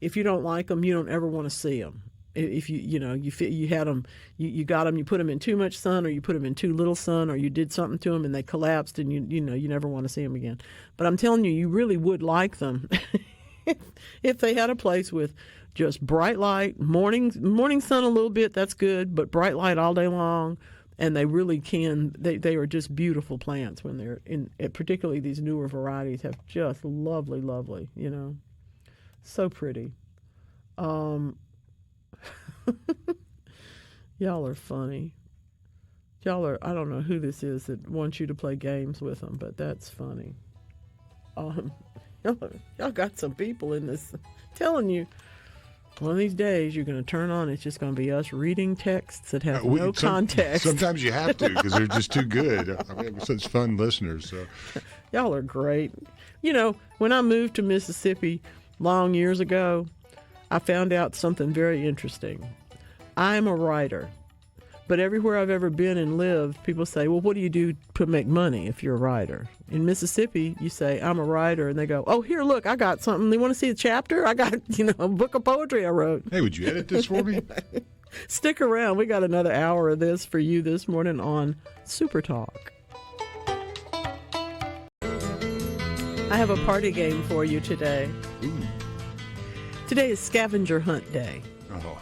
If you don't like them, you don't ever want to see them. If you had them, you got them, you put them in too much sun, or you put them in too little sun, or you did something to them and they collapsed, and you never want to see them again. But I'm telling you, you really would like them if they had a place with just bright light, morning sun a little bit, that's good, but bright light all day long, and they really can. They are just beautiful plants when they're in. Particularly these newer varieties have just lovely, you know, so pretty. Y'all are funny. I don't know who this is that wants you to play games with them, but that's funny. Y'all got some people in this. I'm telling you. One of these days, you're going to turn on. It's just going to be us reading texts that have no context. Sometimes you have to because they're just too good. I mean, we're such fun listeners. So, y'all are great. You know, when I moved to Mississippi long years ago, I found out something very interesting. I'm a writer, but everywhere I've ever been and lived, people say, "Well, what do you do to make money if you're a writer?" In Mississippi, you say, "I'm a writer," and they go, "Oh, here, look, I got something. You want to see a chapter? I got, a book of poetry I wrote." Hey, would you edit this for me? Stick around. We got another hour of this for you this morning on Super Talk. I have a party game for you today. Ooh. Today is scavenger hunt day. Oh,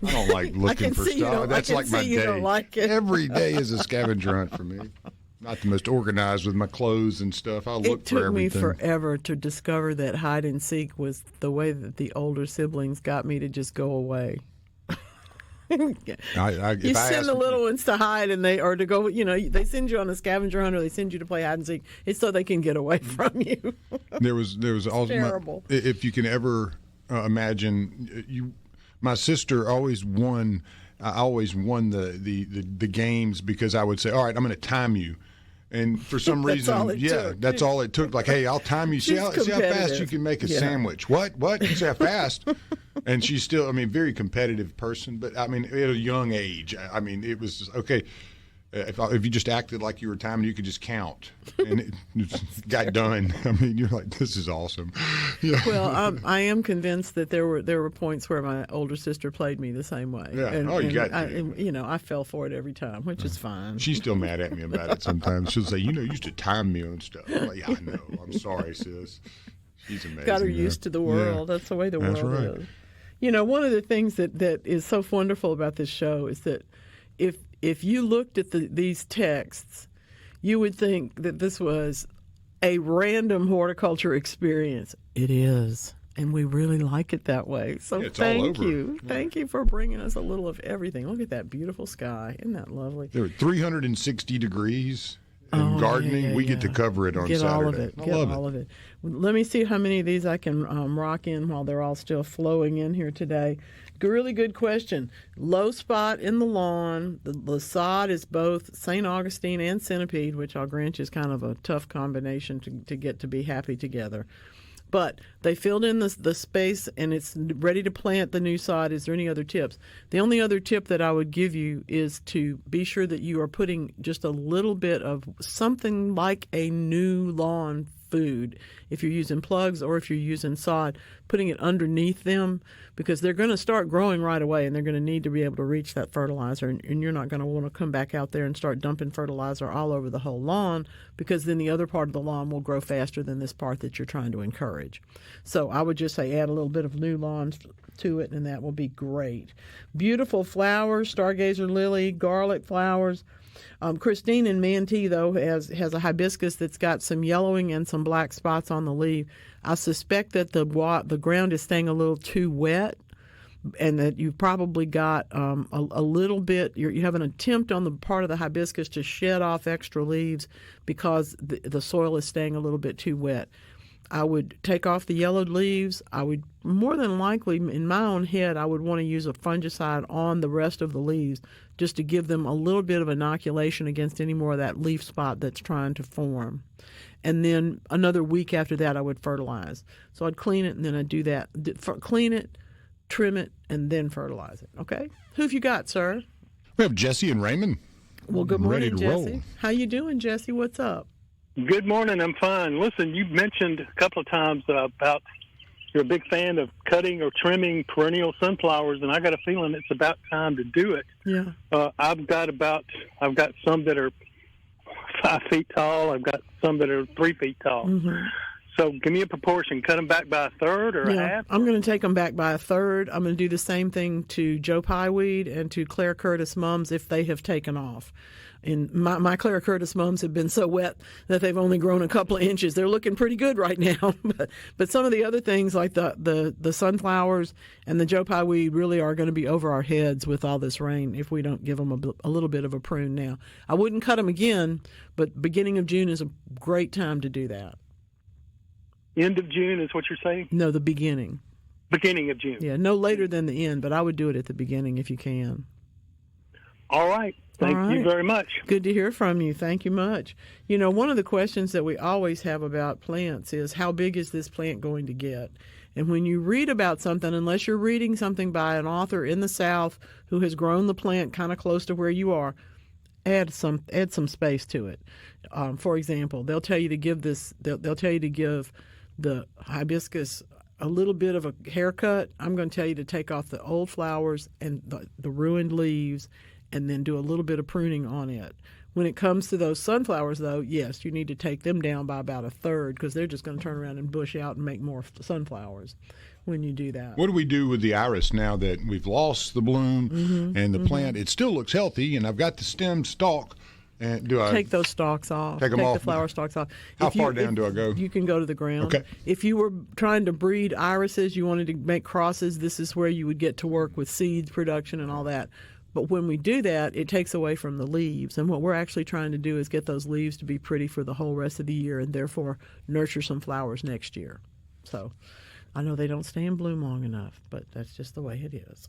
I don't like looking for stuff. That's like my day. Don't like it. Every day is a scavenger hunt for me. Not the most organized with my clothes and stuff. I look for everything. It took me forever to discover that hide and seek was the way that the older siblings got me to just go away. You send the little ones to hide, and they send you on a scavenger hunt, or they send you to play hide and seek. It's so they can get away from you. There was also terrible. If you can ever imagine, my sister always won. I always won the games because I would say, "All right, I'm going to time you." And for some reason, that's all it took. Like, hey, I'll time you. See how fast you can make a sandwich. What? You see how fast? And she's still, very very person. But, at a young age, it was just, okay, if you just acted like you were timing, you could just count. And it got done. You're like, this is awesome. Yeah. Well, I am convinced that there were points where my older sister played me the same way. Yeah. You got to. I fell for it every time, which is fine. She's still mad at me about it sometimes. She'll say, you used to time me on stuff. I'm like, yeah, I know. I'm sorry, sis. She's amazing. Got her used to the world. Yeah. That's the way the world is. One of the things that is so wonderful about this show is that if you looked at these texts, you would think that this was a random horticulture experience. It is, and we really like it that way. So thank you. Yeah. Thank you for bringing us a little of everything. Look at that beautiful sky. Isn't that lovely? There are 360 degrees in gardening. We get to cover it on Saturday. All of it. Get all of it. Let me see how many of these I can rock in while they're all still flowing in here today. Really good question. Low spot in the lawn. The sod is both St. Augustine and centipede, which I'll grant you is kind of a tough combination to get to be happy together. But they filled in the space, and it's ready to plant the new sod. Is there any other tips? The only other tip that I would give you is to be sure that you are putting just a little bit of something like a new lawn food, if you're using plugs or if you're using sod, putting it underneath them, because they're going to start growing right away, and they're going to need to be able to reach that fertilizer, and you're not going to want to come back out there and start dumping fertilizer all over the whole lawn, because then the other part of the lawn will grow faster than this part that you're trying to encourage. So I would just say add a little bit of new lawn to it, and that will be great. Beautiful flowers, stargazer lily, garlic flowers. Christine in Manatee, though, has a hibiscus that's got some yellowing and some black spots on the leaf. I suspect that the ground is staying a little too wet, and that you've probably got a little bit, you have an attempt on the part of the hibiscus to shed off extra leaves because the soil is staying a little bit too wet. I would take off the yellowed leaves. I would more than likely, in my own head, I would want to use a fungicide on the rest of the leaves just to give them a little bit of inoculation against any more of that leaf spot that's trying to form. And then another week after that, I would fertilize. So I'd clean it, and then I'd do that. Clean it, trim it, and then fertilize it. Okay? Who've you got, sir? We have Jesse and Raymond. Well, good morning, ready to Jesse. roll. How you doing, Jesse? What's up? Good morning. I'm fine. Listen, you mentioned a couple of times about you're a big fan of cutting or trimming perennial sunflowers, and I got a feeling it's about time to do it. Yeah. I've got some that are 5 feet tall. I've got some that are 3 feet tall. Mm-hmm. So give me a proportion. Cut them back by a third or a half? I'm going to take them back by a third. I'm going to do the same thing to Joe Pye weed and to Claire Curtis mums if they have taken off. And my Claire Curtis mums have been so wet that they've only grown a couple of inches. They're looking pretty good right now. but some of the other things like the sunflowers and the Joe Pye weed really are going to be over our heads with all this rain if we don't give them a little bit of a prune now. I wouldn't cut them again, but beginning of June is a great time to do that. End of June is what you're saying? No, the beginning. Beginning of June. Yeah, no later than the end, but I would do it at the beginning if you can. All right. Thank you very much. Good to hear from you. Thank you much. You know, one of the questions that we always have about plants is how big is this plant going to get? And when you read about something, unless you're reading something by an author in the South who has grown the plant kind of close to where you are, add some space to it. For example, they'll tell you to give the hibiscus a little bit of a haircut. I'm going to tell you to take off the old flowers and the ruined leaves and then do a little bit of pruning on it. When it comes to those sunflowers, though, yes, you need to take them down by about a third because they're just going to turn around and bush out and make more sunflowers when you do that. What do we do with the iris now that we've lost the bloom and the plant? It still looks healthy, and I've got the stem stalk. And do I take those stalks off? Take them off. The flower stalks off. How far down do I go? You can go to the ground. Okay. If you were trying to breed irises, you wanted to make crosses, this is where you would get to work with seeds production and all that. But when we do that, it takes away from the leaves. And what we're actually trying to do is get those leaves to be pretty for the whole rest of the year and therefore nurture some flowers next year. So I know they don't stay in bloom long enough, but that's just the way it is.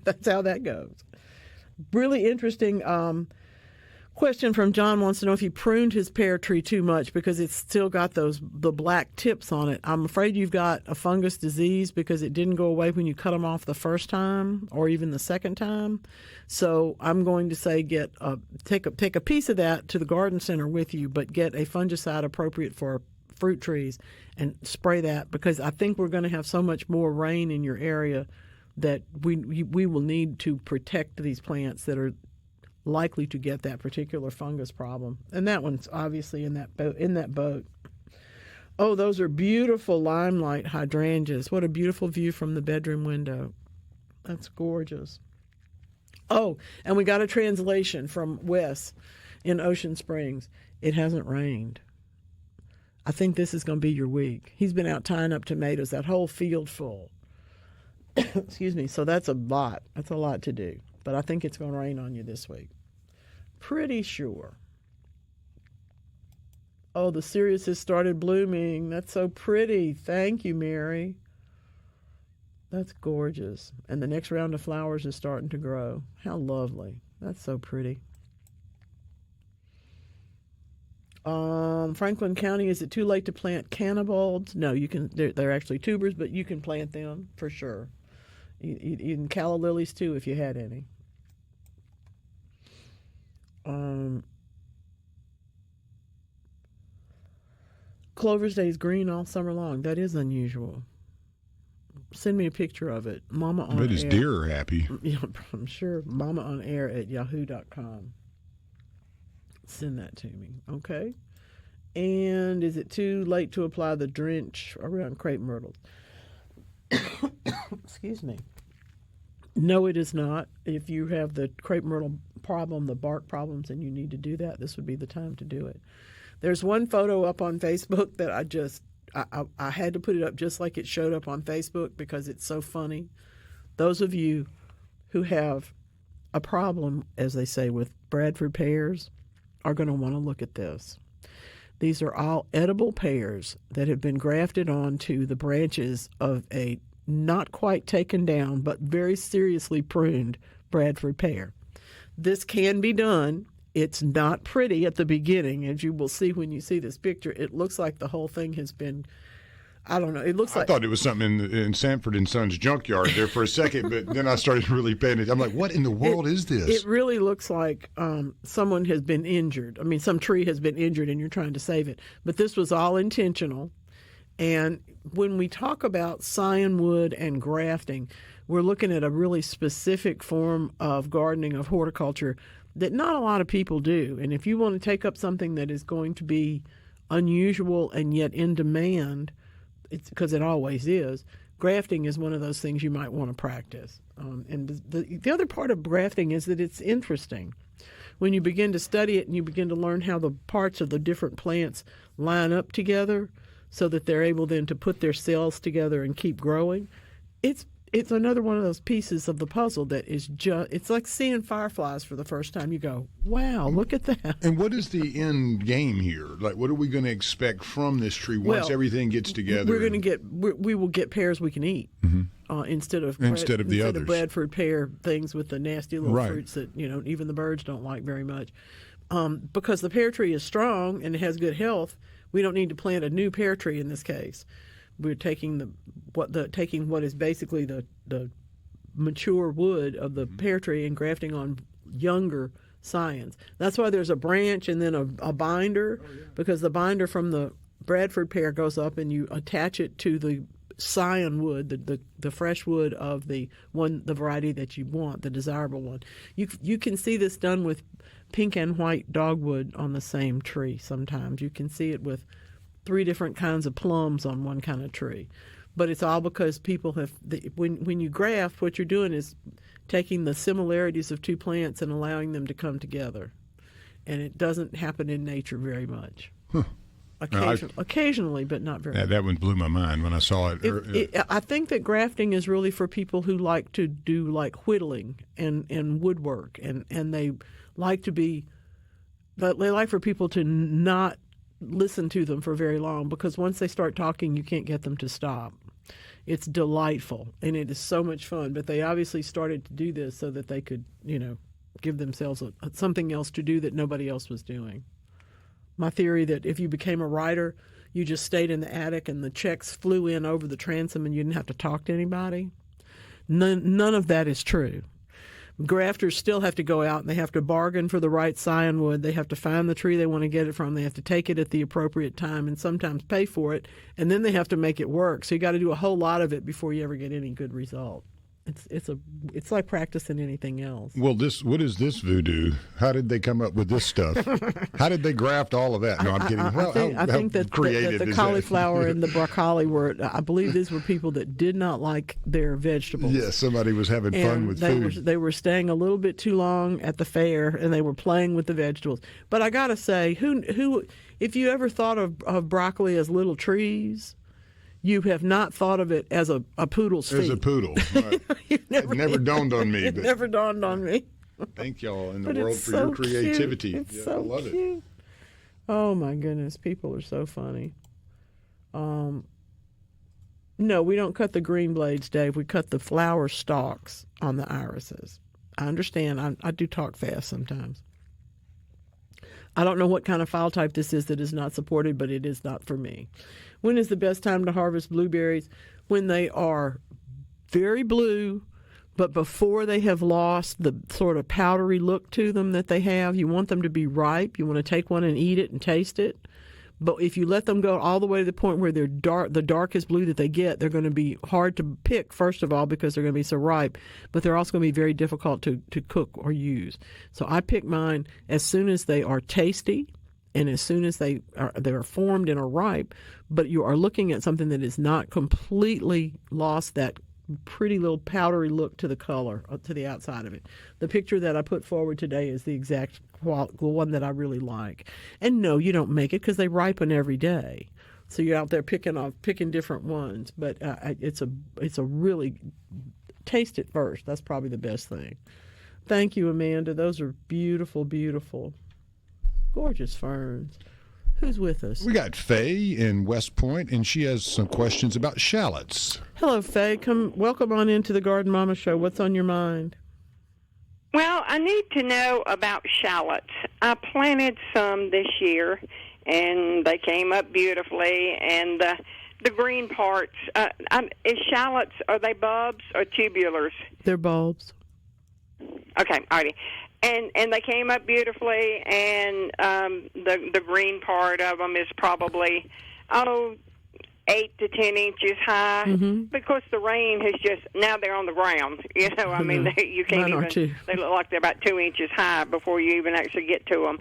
That's how that goes. Really interesting question from John wants to know if he pruned his pear tree too much because it's still got the black tips on it. I'm afraid you've got a fungus disease because it didn't go away when you cut them off the first time or even the second time. So I'm going to say take a piece of that to the garden center with you, but get a fungicide appropriate for fruit trees and spray that because I think we're going to have so much more rain in your area that we will need to protect these plants that are likely to get that particular fungus problem. And that one's obviously in that boat. Oh, those are beautiful limelight hydrangeas. What a beautiful view from the bedroom window. That's gorgeous. Oh, and we got a translation from Wes in Ocean Springs. It hasn't rained. I think this is going to be your week. He's been out tying up tomatoes, that whole field full. Excuse me. So that's a lot. That's a lot to do. But I think it's going to rain on you this week. Pretty sure. Oh, the cereus has started blooming. That's so pretty. Thank you, Mary. That's gorgeous. And the next round of flowers is starting to grow. How lovely. That's so pretty. Franklin County, is it too late to plant cannabulbs? No, you can. They're actually tubers, but you can plant them for sure. Even calla lilies too, if you had any. Clover stays green all summer long. That is unusual. Send me a picture of it. Mama on But his air. deer are happy. Yeah, I'm sure. Mama on air at yahoo.com. Send that to me, okay? And is it too late to apply the drench around crepe myrtles? Excuse me. No, it is not. If you have the crepe myrtle problem, the bark problems, and you need to do that, this would be the time to do it. There's one photo up on Facebook that I had to put it up just like it showed up on Facebook because it's so funny. those of you who have a problem, as they say, with Bradford pears are going to want to look at this. These are all edible pears that have been grafted onto the branches of a not quite taken down but very seriously pruned Bradford pear. This can be done. It's not pretty at the beginning, as you will see when you see this picture. It looks like the whole thing has been, I don't know. It looks like I thought it was something in Sanford and Son's junkyard there for a second, but then I started really paying attention. I'm like, what in the world is this? It really looks like someone has been injured. I mean, some tree has been injured and you're trying to save it. But this was all intentional. And when we talk about scion wood and grafting, we're looking at a really specific form of gardening, of horticulture, that not a lot of people do. And if you want to take up something that is going to be unusual and yet in demand, it's because it always is, grafting is one of those things you might want to practice. And the other part of grafting is that it's interesting. When you begin to study it and you begin to learn how the parts of the different plants line up together so that they're able then to put their cells together and keep growing, it's another one of those pieces of the puzzle that is just, it's like seeing fireflies for the first time. You go, wow, look at that. And what is the end game here? Like, what are we going to expect from this tree once everything gets together? We will get pears we can eat instead of the others. Bradford pear things with the nasty little fruits that even the birds don't like very much. Because the pear tree is strong and it has good health, we don't need to plant a new pear tree in this case. We're taking what is basically the mature wood of the pear tree and grafting on younger scions. That's why there's a branch and then a binder, because the binder from the Bradford pear goes up and you attach it to the scion wood, the fresh wood of the variety that you want, the desirable one. You can see this done with pink and white dogwood on the same tree sometimes. You can see it with 3 different kinds of plums on one kind of tree. But it's all because people have, when you graft, what you're doing is taking the similarities of 2 plants and allowing them to come together. And it doesn't happen in nature very much. Huh. Occasionally, but not very much. That one blew my mind when I saw it. I think that grafting is really for people who like to do like whittling and woodwork, and they like to be, they like for people to not listen to them for very long, because once they start talking, you can't get them to stop. It's delightful, and it is so much fun. But they obviously started to do this so that they could, give themselves something else to do that nobody else was doing. My theory that if you became a writer, you just stayed in the attic and the checks flew in over the transom and you didn't have to talk to anybody. None of that is true. Grafters still have to go out and they have to bargain for the right scion wood. They have to find the tree they want to get it from. They have to take it at the appropriate time and sometimes pay for it. And then they have to make it work. So you got to do a whole lot of it before you ever get any good result. It's like practicing anything else. Well, what is this voodoo? How did they come up with this stuff? How did they graft all of that? No, I'm kidding. I think that the cauliflower and the broccoli were, I believe these were people that did not like their vegetables. Yes, somebody was having fun with food. They were staying a little bit too long at the fair, and they were playing with the vegetables. But I got to say, who, if you ever thought of broccoli as little trees, you have not thought of it as a poodle's feet. As a poodle. Right. It never dawned on me. It never dawned on me. Thank y'all in the world for your creativity. Cute. It's so I love cute. It. Oh, my goodness. People are so funny. No, we don't cut the green blades, Dave. We cut the flower stalks on the irises. I understand. I do talk fast sometimes. I don't know what kind of file type this is that is not supported, but it is not for me. When is the best time to harvest blueberries? When they are very blue, but before they have lost the sort of powdery look to them that they have. You want them to be ripe. You want to take one and eat it and taste it. But if you let them go all the way to the point where they're dark, the darkest blue that they get, they're going to be hard to pick, first of all, because they're going to be so ripe. But they're also going to be very difficult to cook or use. So I pick mine as soon as they are tasty and as soon as they are formed and are ripe. But you are looking at something that is not completely lost that pretty little powdery look to the color, to the outside of it. The picture that I put forward today is the exact one that I really like. And no, you don't make it because they ripen every day. So you're out there picking different ones. But it's a really taste it first. That's probably the best thing. Thank you, Amanda. Those are beautiful, beautiful, gorgeous ferns. Who's with us? We got Faye in West Point, and she has some questions about shallots. Hello, Faye. Welcome on into the Garden Mama Show. What's on your mind? Well, I need to know about shallots. I planted some this year, and they came up beautifully. And the green parts, is shallots, are they bulbs or tubulars? They're bulbs. Okay, alrighty. And they came up beautifully, and the green part of them is probably 8 to 10 inches high, because the rain has just, now they're on the ground. You know, I mean, you can't they look like they're about 2 inches high before you even actually get to them.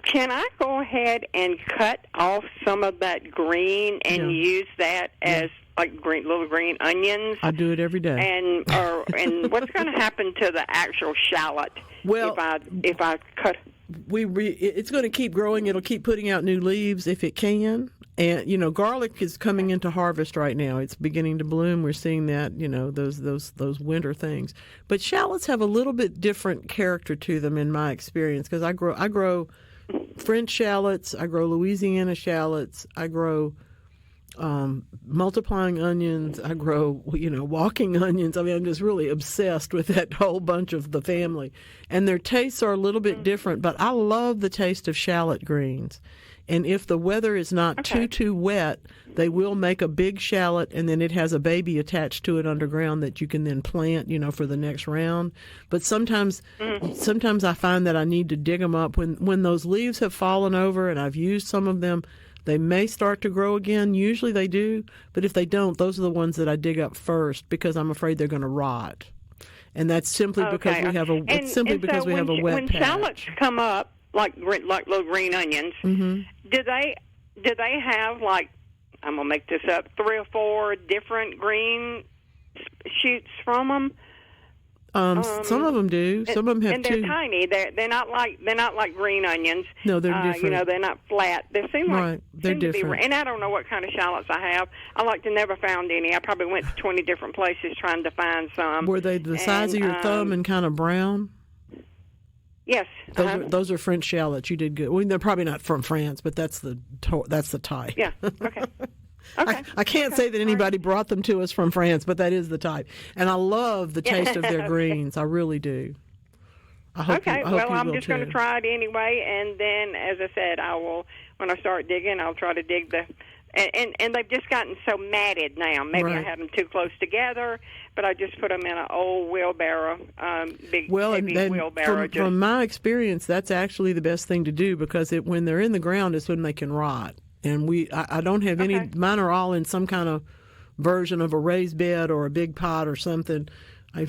Can I go ahead and cut off some of that green and use that as like little green onions? I do it every day. And what's going to happen to the actual shallot if I cut? It's going to keep growing. It'll keep putting out new leaves if it can. And you know, garlic is coming into harvest right now. It's beginning to bloom. We're seeing that, you know, those winter things. But shallots have a little bit different character to them in my experience, because I grow French shallots, I grow Louisiana shallots, I grow multiplying onions, I grow, you know, walking onions. I mean, I'm just really obsessed with that whole bunch of the family. And their tastes are a little bit different, but I love the taste of shallot greens. And if the weather is not too wet, they will make a big shallot, and then it has a baby attached to it underground that you can then plant, you know, for the next round. But sometimes I find that I need to dig them up. When those leaves have fallen over and I've used some of them, they may start to grow again. Usually they do. But if they don't, those are the ones that I dig up first, because I'm afraid they're going to rot. And that's simply because we have we have a wet when patch. Shallots come up, like little green onions, do they have, like, I'm going to make this up, 3 or 4 different green shoots from them? Some of them do. Some of them have and they're 2. tiny. They're not like green onions. No, they're different. You know, they're not flat. They seem like they're different. And I don't know what kind of shallots I have. I never found any. I probably went to 20 different places trying to find some. Were they the size of your thumb and kind of brown? Yes. Those are French shallots. You did good. Well, they're probably not from France, but that's the type. Yeah. Okay. I can't say that anybody brought them to us from France, but that is the type. And I love the taste of their greens. I really do. I'm just going to try it anyway, and then, as I said, I will, when I start digging, I'll try to dig and they've just gotten so matted now. Maybe I had them too close together, but I just put them in an old wheelbarrow, heavy wheelbarrow. From my experience, that's actually the best thing to do, because when they're in the ground is when they can rot. And I don't have any. Mine are all in some kind of version of a raised bed or a big pot or something. I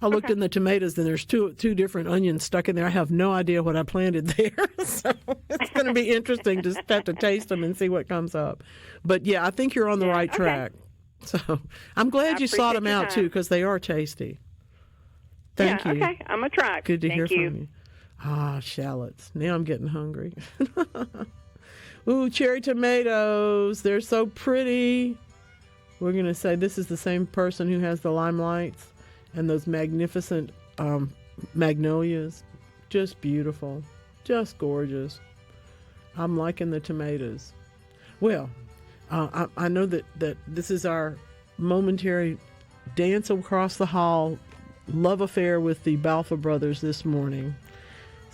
looked in the tomatoes, and there's two different onions stuck in there. I have no idea what I planted there, so it's going to be interesting to have to taste them and see what comes up. But yeah, I think you're on the right track. So I'm glad you sought them out too, because they are tasty. Thank you. Okay, I'm gonna try it. Good to hear from you. Shallots. Now I'm getting hungry. Ooh, cherry tomatoes. They're so pretty. We're going to say this is the same person who has the limelights and those magnificent magnolias. Just beautiful. Just gorgeous. I'm liking the tomatoes. Well, I know that this is our momentary dance across the hall love affair with the Balfour brothers this morning.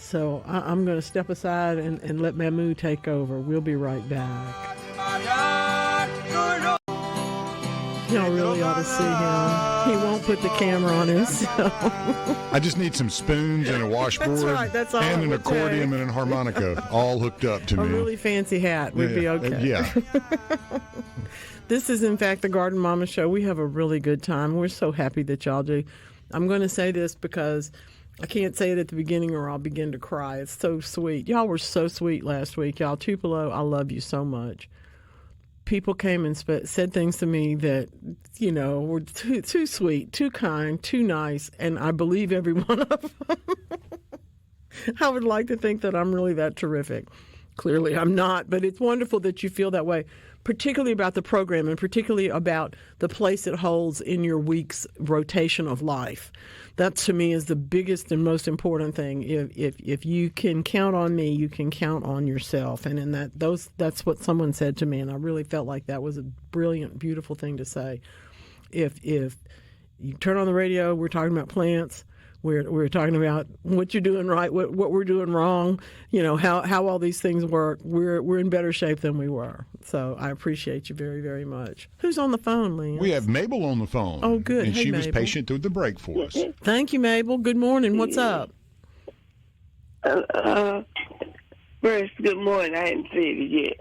So I'm going to step aside and let Mamu take over. We'll be right back. Y'all really ought to see him. He won't put the camera on himself. I just need some spoons and a washboard. That's right. That's all. And an accordion and a harmonica, all hooked up to me. A really fancy hat would be okay. Yeah. This is, in fact, the Garden Mama Show. We have a really good time. We're so happy that y'all do. I'm going to say this because I can't say it at the beginning or I'll begin to cry. It's so sweet. Y'all were so sweet last week. Y'all, Tupelo, I love you so much. People came and said things to me that, you know, were too sweet, too kind, too nice, and I believe every one of them. I would like to think that I'm really that terrific. Clearly I'm not, but it's wonderful that you feel that way. particularly about the program and particularly about the place it holds in your week's rotation of life. That, to me, is the biggest and most important thing. If you can count on me, you can count on yourself. And in that's what someone said to me, and I really felt like that was a brilliant, beautiful thing to say. If you turn on the radio, we're talking about plants. We're talking about what you're doing right, what we're doing wrong, how all these things work. We're in better shape than we were. So I appreciate you very, very much. Who's on the phone, Lance? We have Mabel on the phone. Oh, good. And hey, she Mabel. was patient through the break for us. Thank you, Mabel. Good morning. What's up? First, good morning. I hadn't said it yet.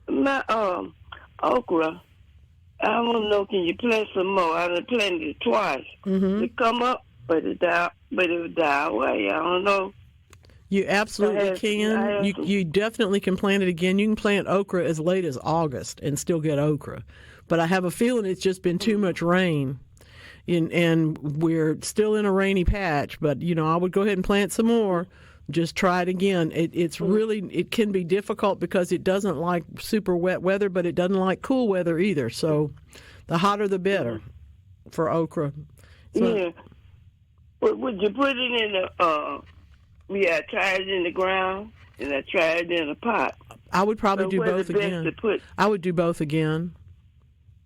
My okra, I don't know, can you plant some more? I done planted it twice. It come up, but it would die away. I don't know. You absolutely can. You definitely can plant it again. You can plant okra as late as August and still get okra. But I have a feeling it's just been too much rain. And we're still in a rainy patch. But, I would go ahead and plant some more. Just try it again. It can be difficult because it doesn't like super wet weather, but it doesn't like cool weather either. So the hotter the better for okra. So, would you put it in I tried it in the ground and I tried it in a pot. I would probably do both again. I would do both again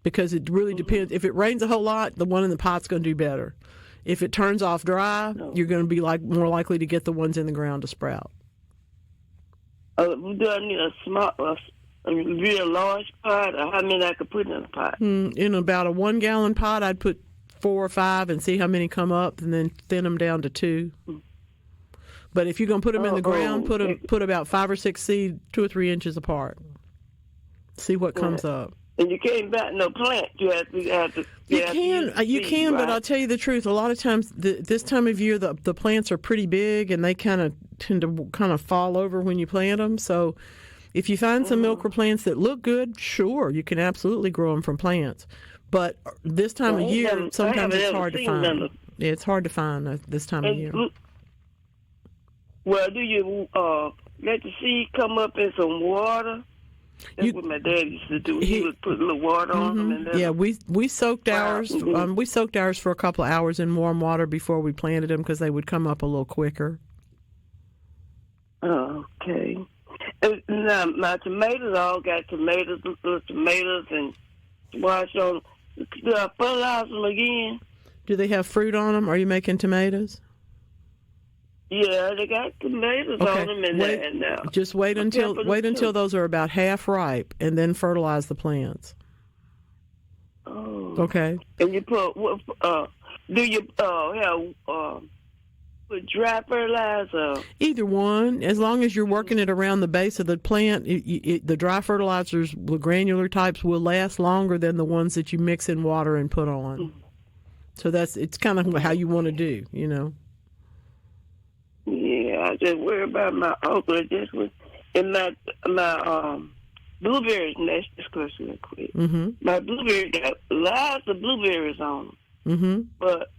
because it really depends. If it rains a whole lot, the one in the pot's going to do better. If it turns off dry, you're going to be more likely to get the ones in the ground to sprout. Do I need a real large pot, or how many I could put in a pot? In about a 1 gallon pot, I'd put 4 or 5 and see how many come up, and then thin them down to 2. But if you're going to put them in the ground, put about 5 or 6 seeds 2 or 3 inches apart. See what comes up. And you can't buy no plant. You have to. You can, but I'll tell you the truth. A lot of times, this time of year, the plants are pretty big, and they tend to fall over when you plant them. So, if you find some okra plants that look good, sure, you can absolutely grow them from plants. But this time of year, sometimes it's hard to find. Yeah, it's hard to find this time of year. Well, do you let the seed come up in some water? That's what my dad used to do. He would put a little water on them. And then we soaked ours. We soaked ours for a couple of hours in warm water before we planted them because they would come up a little quicker. Oh, okay. And now, my tomatoes all got tomatoes and squash on. Do I fertilize them again? Do they have fruit on them? Are you making tomatoes? Yeah, they got tomatoes on them, just wait until those are about half ripe, and then fertilize the plants. Oh. Okay. And you put do you put dry fertilizer? Either one, as long as you're working it around the base of the plant. The dry fertilizers, the granular types, will last longer than the ones that you mix in water and put on. So it's kind of how you want to do, Yeah, I just worry about my okra. And my blueberries. Next discussion, real quick. My blueberries got lots of blueberries on them. But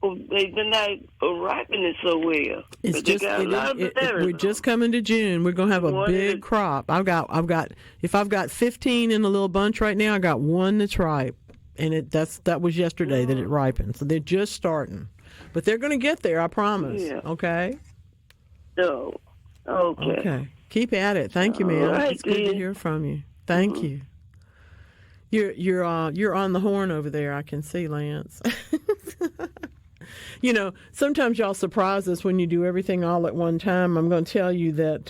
they're not ripening so well. We're just coming to June. We're gonna have a big crop. If I've got 15 in a little bunch right now, I got one that's ripe, and that was yesterday that it ripened. So they're just starting, but they're gonna get there. I promise. Yeah. Okay. No. Okay. Okay. Keep at it. Thank you, man. Right, it's good to hear from you. Thank you. You're on the horn over there. I can see, Lance. Sometimes y'all surprise us when you do everything all at one time. I'm going to tell you that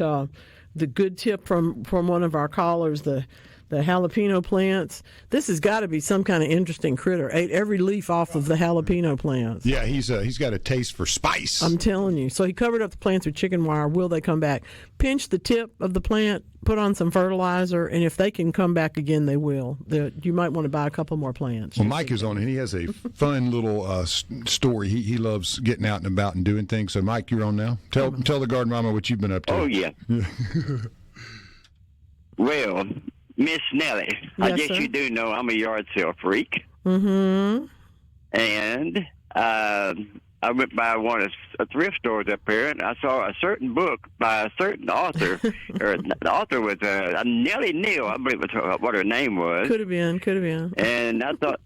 the good tip from one of our callers, the jalapeno plants. This has got to be some kind of interesting critter. Ate every leaf off of the jalapeno plants. Yeah, he's got a taste for spice. I'm telling you. So he covered up the plants with chicken wire. Will they come back? Pinch the tip of the plant, put on some fertilizer, and if they can come back again, they will. You might want to buy a couple more plants. Well, Mike is on, and he has a fun little story. He loves getting out and about and doing things. So, Mike, you're on now. Tell the garden mama what you've been up to. Oh, yeah. Well, Miss Nellie, yes, I guess sir. you do know I'm a yard sale freak. Mm-hmm. And I went by one of the thrift stores up here, and I saw a certain book by a certain author. Or the author was Nellie Neal, I believe was what her name was. Could have been. And I thought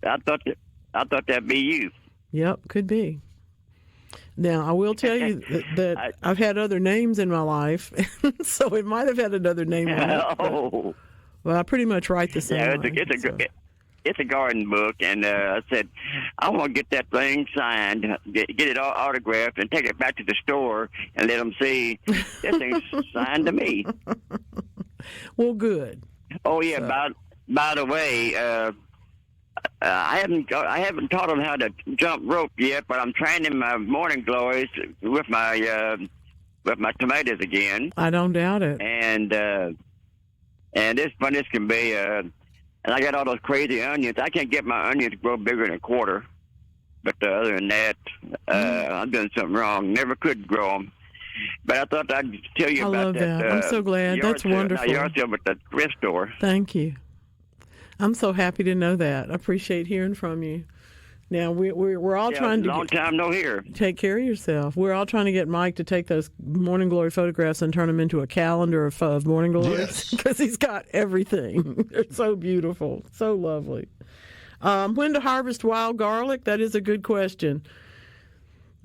that'd be you. Yep, could be. Now, I will tell you that I've had other names in my life, so it might have had another name on it. Oh. Well, I pretty much write the same line. It's a garden book, and I said, I want to get that thing signed, get it all autographed, and take it back to the store and let them see that thing's signed to me. Well, good. Oh yeah. So. By the way, I haven't taught them how to jump rope yet, but I'm training my morning glories with my tomatoes again. I don't doubt it. And this can be. And I got all those crazy onions. I can't get my onions to grow bigger than a quarter. But other than that, I'm doing something wrong. Never could grow them. But I thought I'd tell you about love that. I'm so glad. That's wonderful. Yard sale at the thrift store. Thank you. I'm so happy to know that. I appreciate hearing from you. Now, we're all trying to... long time no hear. Take care of yourself. We're all trying to get Mike to take those Morning Glory photographs and turn them into a calendar of Morning Glories. Because he's got everything. They're so beautiful. So lovely. When to harvest wild garlic? That is a good question.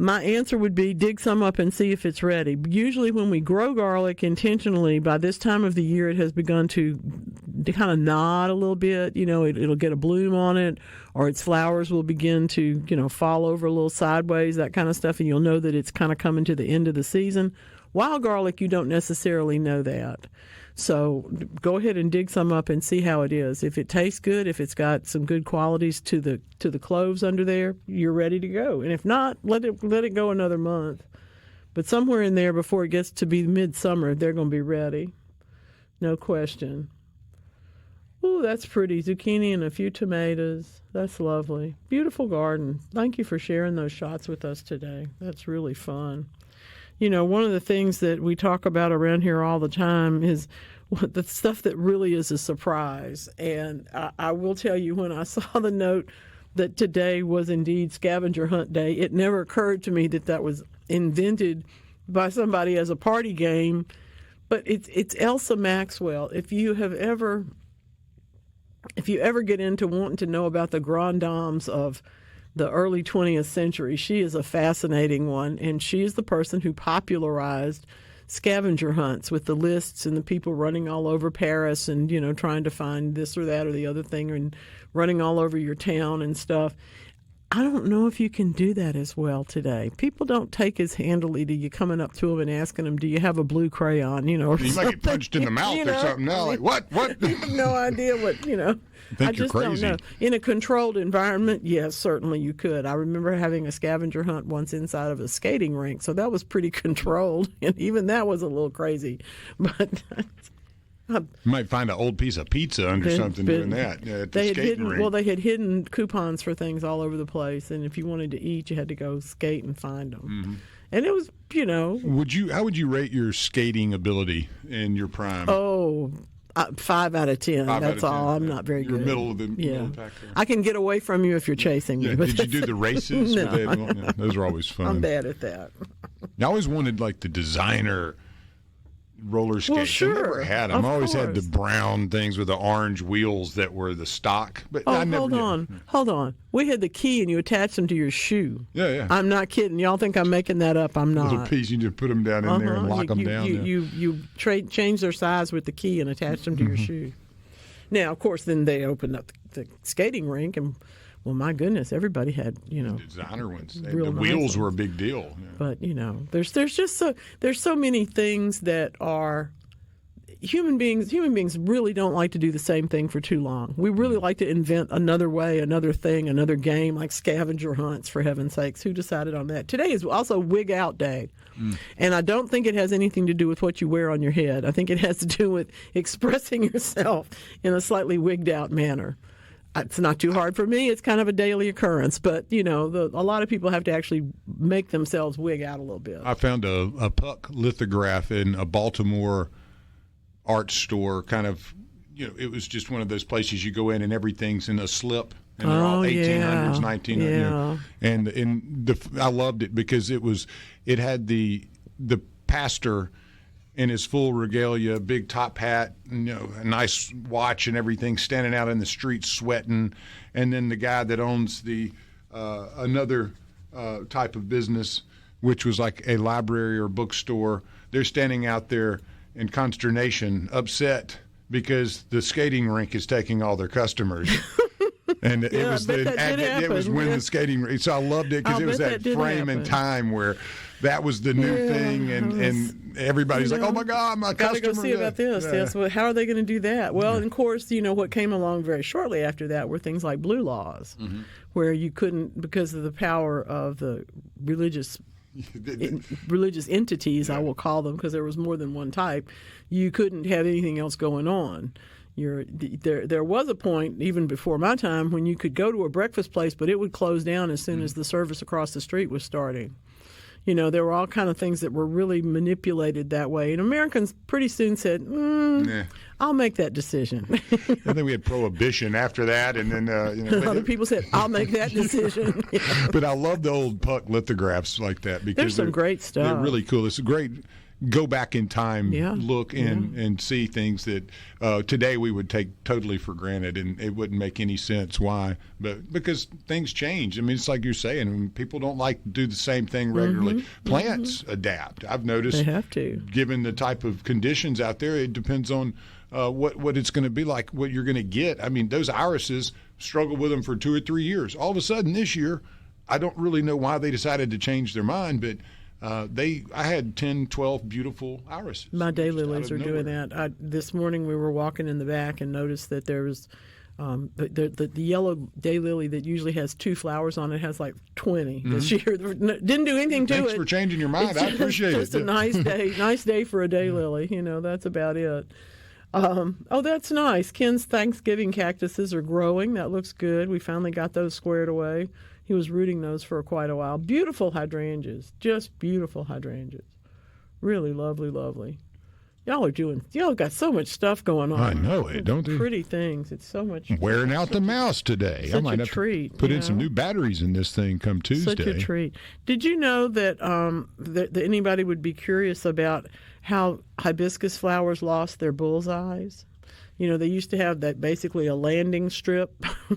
My answer would be dig some up and see if it's ready. Usually when we grow garlic intentionally, by this time of the year it has begun to kind of nod a little bit. You know, it'll get a bloom on it, or its flowers will begin to, fall over a little sideways, that kind of stuff, and you'll know that it's kind of coming to the end of the season. Wild garlic, you don't necessarily know that. So go ahead and dig some up and see how it is. If it tastes good, if it's got some good qualities to the cloves under there, you're ready to go. And if not, let it go another month. But somewhere in there, before it gets to be midsummer, they're going to be ready. No question. Ooh, that's pretty. Zucchini and a few tomatoes. That's lovely. Beautiful garden. Thank you for sharing those shots with us today. That's really fun. One of the things that we talk about around here all the time is the stuff that really is a surprise. And I will tell you, when I saw the note that today was indeed scavenger hunt day, it never occurred to me that was invented by somebody as a party game. But it's Elsa Maxwell. If you ever get into wanting to know about the grand dames of the early 20th century, she is a fascinating one, and she is the person who popularized scavenger hunts with the lists and the people running all over Paris and, trying to find this or that or the other thing, and running all over your town and stuff. I don't know if you can do that as well today. People don't take as handily to you coming up to them and asking them, do you have a blue crayon, or you might get punched in the mouth or something now. Like, what? You have no idea what, I just don't know. In a controlled environment, yes, certainly you could. I remember having a scavenger hunt once inside of a skating rink, so that was pretty controlled, and even that was a little crazy. But you might find an old piece of pizza under something doing that at the skating rink. Well, they had hidden coupons for things all over the place, and if you wanted to eat, you had to go skate and find them. Mm-hmm. And it was, How would you rate your skating ability in your prime? 5 out of 10. That's all. I'm not very good. Middle of the pack there. I can get away from you if you're chasing me. Did you do the races? No. Those are always fun. I'm bad at that. I always wanted like the designer roller skates. Well, sure. I never had them. I always had the brown things with the orange wheels that were the stock. But I never hold on. We had the key, and you attached them to your shoe. Yeah. I'm not kidding. Y'all think I'm making that up? I'm not. Little piece, you just put them down in there and lock them down. You change their size with the key and attach them to your shoe. Now, of course, then they opened up the skating rink, and well, my goodness, everybody had designer ones. The nice wheels were a big deal. Yeah. But there's just there's so many things that are human beings really don't like to do the same thing for too long. We really like to invent another way, another thing, another game, like scavenger hunts, for heaven's sakes. Who decided on that? Today is also Wig Out Day. And I don't think it has anything to do with what you wear on your head. I think it has to do with expressing yourself in a slightly wigged out manner. It's not too hard for me. It's kind of a daily occurrence. But, a lot of people have to actually make themselves wig out a little bit. I found a puck lithograph in a Baltimore art store, kind of, it was just one of those places you go in and everything's in a slip. And they're all 1800s, 1900s. And I loved it because it had the pastor in his full regalia, big top hat, a nice watch and everything, standing out in the street sweating. And then the guy that owns the another type of business, which was like a library or bookstore, they're standing out there in consternation, upset because the skating rink is taking all their customers. And it was when the skating. So I loved it because it was that frame in time where that was the new thing, and everybody's like, "Oh my God, my customer!" Gotta go see about this. Yeah. Yes. Well, how are they going to do that? Well, and of course, what came along very shortly after that were things like blue laws, where you couldn't, because of the power of the religious entities, I will call them, because there was more than one type. You couldn't have anything else going on. There was a point, even before my time, when you could go to a breakfast place, but it would close down as soon as the service across the street was starting. There were all kind of things that were really manipulated that way. And Americans pretty soon said, I'll make that decision. And then we had prohibition after that. And then, other people said, I'll make that decision. But I love the old puck lithographs like that because there's some great stuff. They're really cool. It's a great go back in time look and see things that today we would take totally for granted, and it wouldn't make any sense why. But because things change. I mean, it's like you're saying, people don't like to do the same thing regularly. Plants adapt. I've noticed they have to. Given the type of conditions out there, it depends on what it's going to be like, what you're going to get. I mean, those irises struggle with them for 2 or 3 years. All of a sudden this year, I don't really know why they decided to change their mind, but I had 10, 12 beautiful irises. My daylilies are doing that. This morning we were walking in the back and noticed that there was the yellow daylily that usually has 2 flowers on it has like 20 this year. Didn't do anything to it. Thanks for changing your mind. I appreciate it. Just a nice day. Nice day for a daylily. That's about it. That's nice. Ken's Thanksgiving cactuses are growing. That looks good. We finally got those squared away. He was rooting those for quite a while. Beautiful hydrangeas. Just beautiful hydrangeas. Really lovely, lovely. Y'all got so much stuff going on. I know it, don't they? Pretty things. It's so much. Wearing out the mouse today. Such I might a have treat. To put in some new batteries in this thing come Tuesday. Such a treat. Did you know that that anybody would be curious about how hibiscus flowers lost their bullseyes? They used to have that basically a landing strip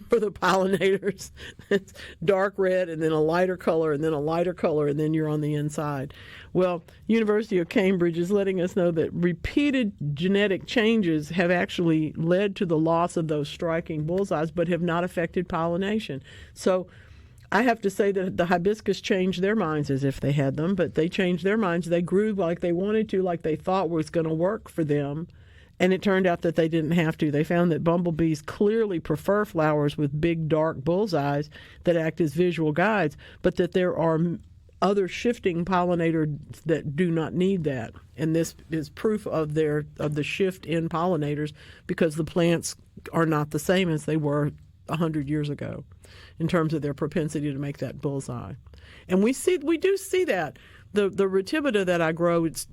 for the pollinators. It's dark red and then a lighter color and then a lighter color and then you're on the inside. Well, University of Cambridge is letting us know that repeated genetic changes have actually led to the loss of those striking bullseyes but have not affected pollination. So I have to say that the hibiscus changed their minds as if they had them, but they changed their minds. They grew like they wanted to, like they thought was going to work for them. And it turned out that they didn't have to. They found that bumblebees clearly prefer flowers with big, dark bullseyes that act as visual guides, but that there are other shifting pollinators that do not need that. And this is proof of the shift in pollinators because the plants are not the same as they were 100 years ago in terms of their propensity to make that bullseye. And we do see that. The retibita that I grow, it's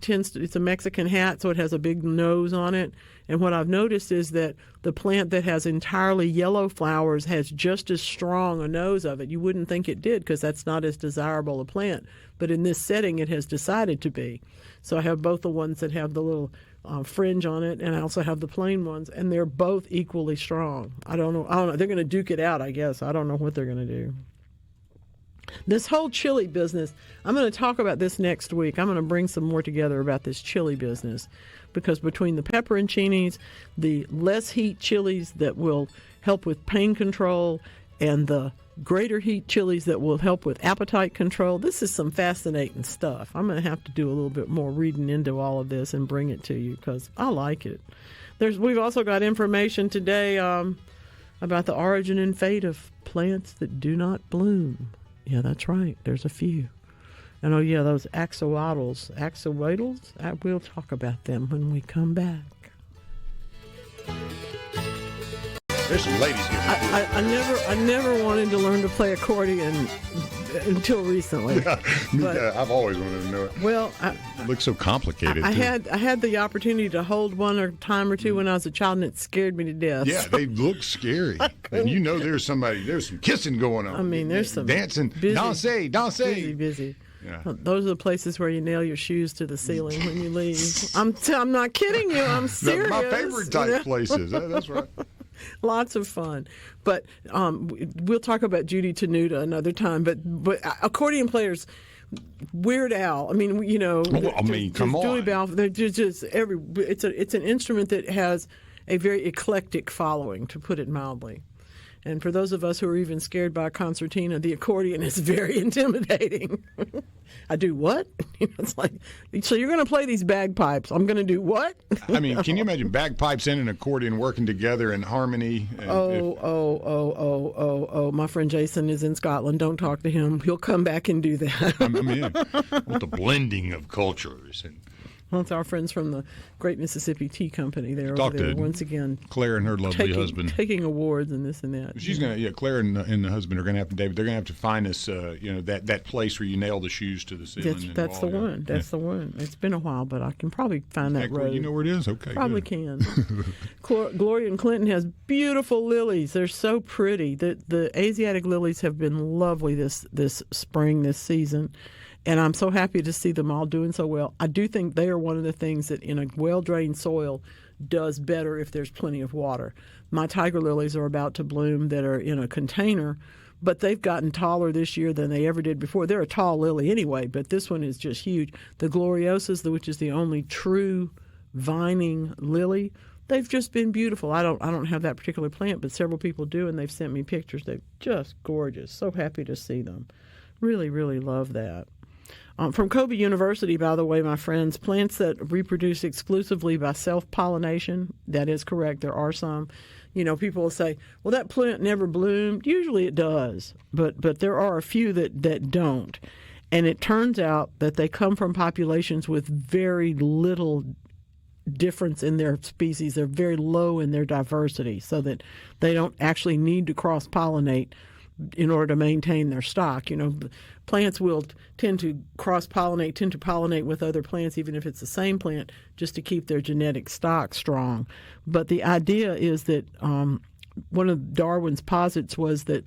a Mexican hat, so it has a big nose on it. And what I've noticed is that the plant that has entirely yellow flowers has just as strong a nose of it. You wouldn't think it did because that's not as desirable a plant. But in this setting, it has decided to be. So I have both the ones that have the little fringe on it, and I also have the plain ones, and they're both equally strong. I don't know. They're going to duke it out, I guess. I don't know what they're going to do. This whole chili business, I'm going to talk about this next week. I'm going to bring some more together about this chili business because between the pepperoncinis, the less heat chilies that will help with pain control, and the greater heat chilies that will help with appetite control, this is some fascinating stuff. I'm going to have to do a little bit more reading into all of this and bring it to you because I like it. We've also got information today about the origin and fate of plants that do not bloom. Yeah, that's right. There's a few. And those axolotls. We'll talk about them when we come back. There's some ladies here. I never wanted to learn to play accordion until recently. Yeah, I've always wanted to know it. Well, It looks so complicated. I too. had the opportunity to hold one or time or two when I was a child, and it scared me to death. Yeah, they look scary. And there's some kissing going on. I mean, there's some dancing. Danse. Busy. Yeah. Those are the places where you nail your shoes to the ceiling when you leave. I'm not kidding you. I'm serious. My favorite type places. That's right. Lots of fun. But we'll talk about Judy Tenuta another time. But accordion players, Weird Al. I mean, come on. Julie Balfour. They're just it's an instrument that has a very eclectic following, to put it mildly. And for those of us who are even scared by a concertina, the accordion is very intimidating. I do what? It's like, so you're going to play these bagpipes. I'm going to do what? I mean, can you imagine bagpipes and an accordion working together in harmony? My friend Jason is in Scotland. Don't talk to him. He'll come back and do that. I mean, with the blending of cultures. Well, it's our friends from the Great Mississippi Tea Company. They're over there once again. Claire and her lovely husband taking awards and this and that. She's Claire and the husband are gonna have to. David, they're gonna have to find us. That place where you nail the shoes to the ceiling. That's the one. That's the one. It's been a while, but I can probably find that road. You know where it is? Okay, probably can. Gloria and Clinton has beautiful lilies. They're so pretty. The Asiatic lilies have been lovely this spring, this season. And I'm so happy to see them all doing so well. I do think they are one of the things that in a well-drained soil does better if there's plenty of water. My tiger lilies are about to bloom that are in a container, but they've gotten taller this year than they ever did before. They're a tall lily anyway, but this one is just huge. The gloriosus, which is the only true vining lily, they've just been beautiful. I don't have that particular plant, but several people do, and they've sent me pictures. They're just gorgeous. So happy to see them. Really, really love that. From Kobe University, by the way, my friends, plants that reproduce exclusively by self-pollination, that is correct. There are some. People will say, well, that plant never bloomed. Usually it does, but there are a few that don't. And it turns out that they come from populations with very little difference in their species. They're very low in their diversity, so that they don't actually need to cross-pollinate in order to maintain their stock. Plants will tend to pollinate with other plants, even if it's the same plant, just to keep their genetic stock strong. But the idea is that one of Darwin's posits was that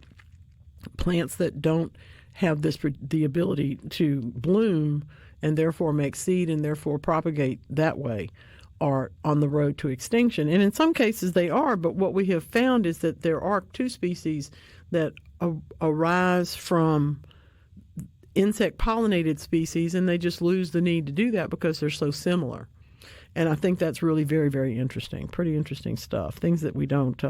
plants that don't have the ability to bloom and therefore make seed and therefore propagate that way are on the road to extinction. And in some cases they are, but what we have found is that there are two species that arise from insect-pollinated species, and they just lose the need to do that because they're so similar. And I think that's really very, very interesting, pretty interesting stuff, things that we don't,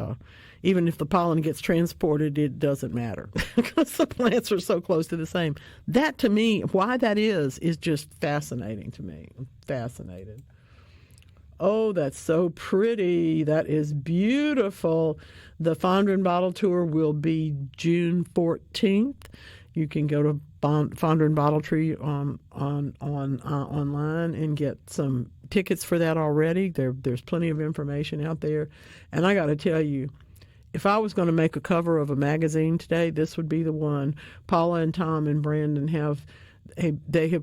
even if the pollen gets transported, it doesn't matter because the plants are so close to the same. That, to me, why that is just fascinating to me. I'm fascinated. Oh, that's so pretty. That is beautiful. The Fondren Bottle Tour will be June 14th. You can go to Fondren Bottle Tree online and get some tickets for that already. There's plenty of information out there. And I got to tell you, if I was going to make a cover of a magazine today, this would be the one. Paula and Tom and Brandon have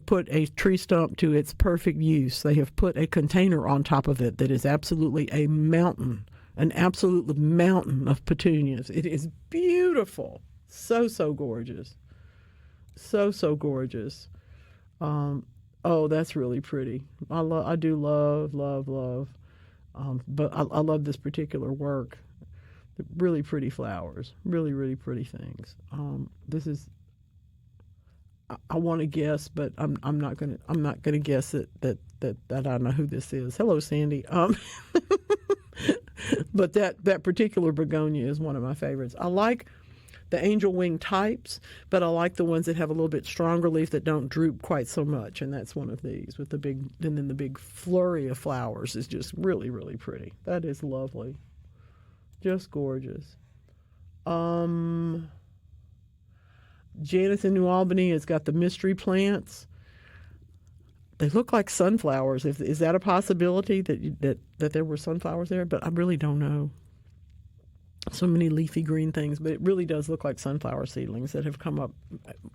put a tree stump to its perfect use. They have put a container on top of it that is absolutely a mountain, an absolute mountain of petunias. It is beautiful. So gorgeous. So gorgeous. Oh, that's really pretty. I do love. But I love this particular work. Really pretty flowers. Really, really pretty things. This is. I want to guess, but I'm not gonna guess that I know who this is. Hello, Sandy. But that particular begonia is one of my favorites. I like the angel wing types, but I like the ones that have a little bit stronger leaf that don't droop quite so much, and that's one of these with the big flurry of flowers is just really, really pretty. That is lovely. Just gorgeous. Janice in New Albany has got the mystery plants. They look like sunflowers. Is that a possibility that there were sunflowers there? But I really don't know. so many leafy green things, but it really does look like sunflower seedlings that have come up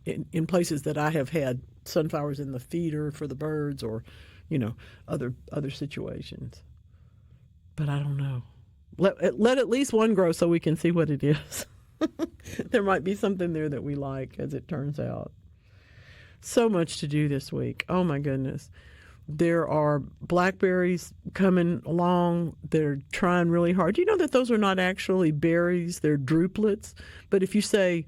in places that I have had sunflowers in the feeder for the birds, or, other situations. But I don't know. Let at least one grow so we can see what it is. There might be something there that we like, as it turns out. So much to do this week. Oh, my goodness. There are blackberries coming along. They're trying really hard. Do you know that those are not actually berries? They're drupelets. But if you try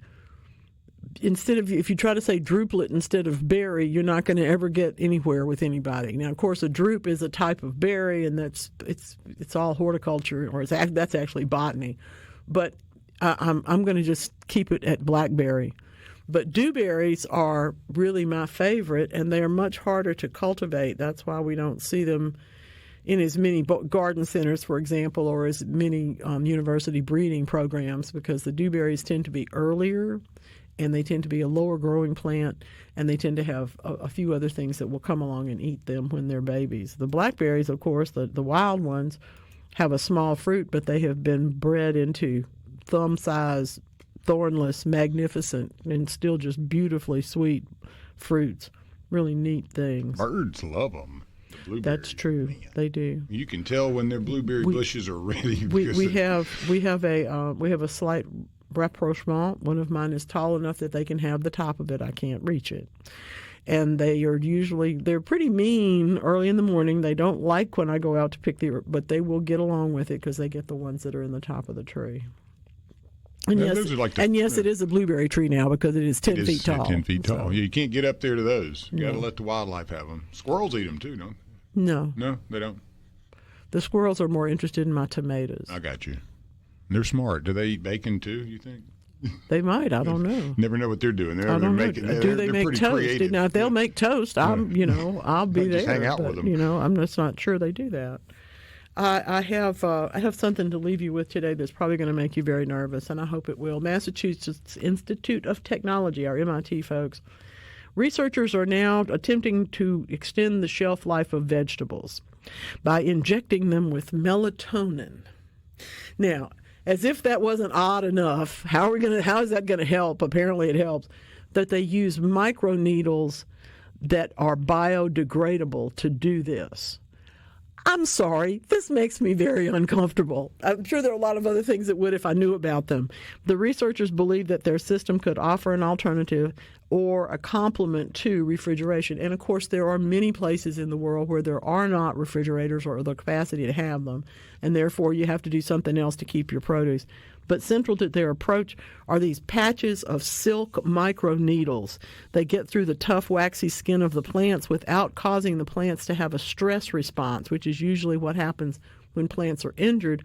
to say druplet instead of berry, you're not going to ever get anywhere with anybody. Now, of course, a drupe is a type of berry, and it's all horticulture, or that's actually botany. But I'm going to just keep it at blackberry. But dewberries are really my favorite, and they are much harder to cultivate. That's why we don't see them in as many garden centers, for example, or as many university breeding programs, because the dewberries tend to be earlier, and they tend to be a lower growing plant, and they tend to have a few other things that will come along and eat them when they're babies. The blackberries, of course, the wild ones, have a small fruit, but they have been bred into thumb-sized, thornless, magnificent, and still just beautifully sweet fruits. Really neat things. Birds love them. That's true. Man. They do. You can tell when their blueberry bushes are ready. We have a slight rapprochement. One of mine is tall enough that they can have the top of it. I can't reach it. And they're pretty mean early in the morning. They don't like when I go out to pick but they will get along with it because they get the ones that are in the top of the tree. And yes, it is a blueberry tree now because it is 10 feet tall. 10 feet tall. So, you can't get up there to those. You got to let the wildlife have them. Squirrels eat them too, don't they? No. No, they don't. The squirrels are more interested in my tomatoes. I got you. They're smart. Do they eat bacon too, you think? They might. I don't know. Never know what they're doing. I don't know. Do they make toast? Creative. Now, if they'll make toast, I'll be there. Just hang out with them. I'm just not sure they do that. I have something to leave you with today that's probably going to make you very nervous, and I hope it will. Massachusetts Institute of Technology, our MIT folks, researchers are now attempting to extend the shelf life of vegetables by injecting them with melatonin. Now, as if that wasn't odd enough, how is that going to help? Apparently it helps. That they use microneedles that are biodegradable to do this. I'm sorry, this makes me very uncomfortable. I'm sure there are a lot of other things that would if I knew about them. The researchers believe that their system could offer an alternative or a complement to refrigeration. And of course, there are many places in the world where there are not refrigerators or the capacity to have them, and therefore you have to do something else to keep your produce. But central to their approach are these patches of silk microneedles. They get through the tough, waxy skin of the plants without causing the plants to have a stress response, which is usually what happens when plants are injured.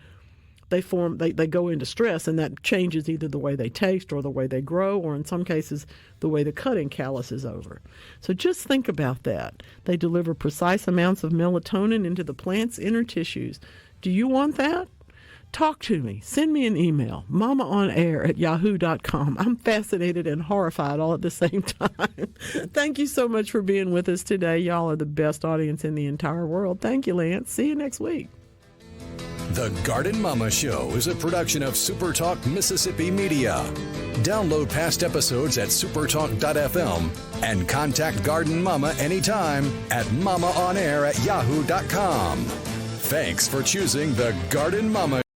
They go into stress, and that changes either the way they taste or the way they grow, or in some cases, the way the cutting callus is over. So just think about that. They deliver precise amounts of melatonin into the plant's inner tissues. Do you want that? Talk to me. Send me an email, mamaonair@yahoo.com. I'm fascinated and horrified all at the same time. Thank you so much for being with us today. Y'all are the best audience in the entire world. Thank you, Lance. See you next week. The Garden Mama Show is a production of SuperTalk Mississippi Media. Download past episodes at supertalk.fm and contact Garden Mama anytime at mamaonair@yahoo.com. Thanks for choosing the Garden Mama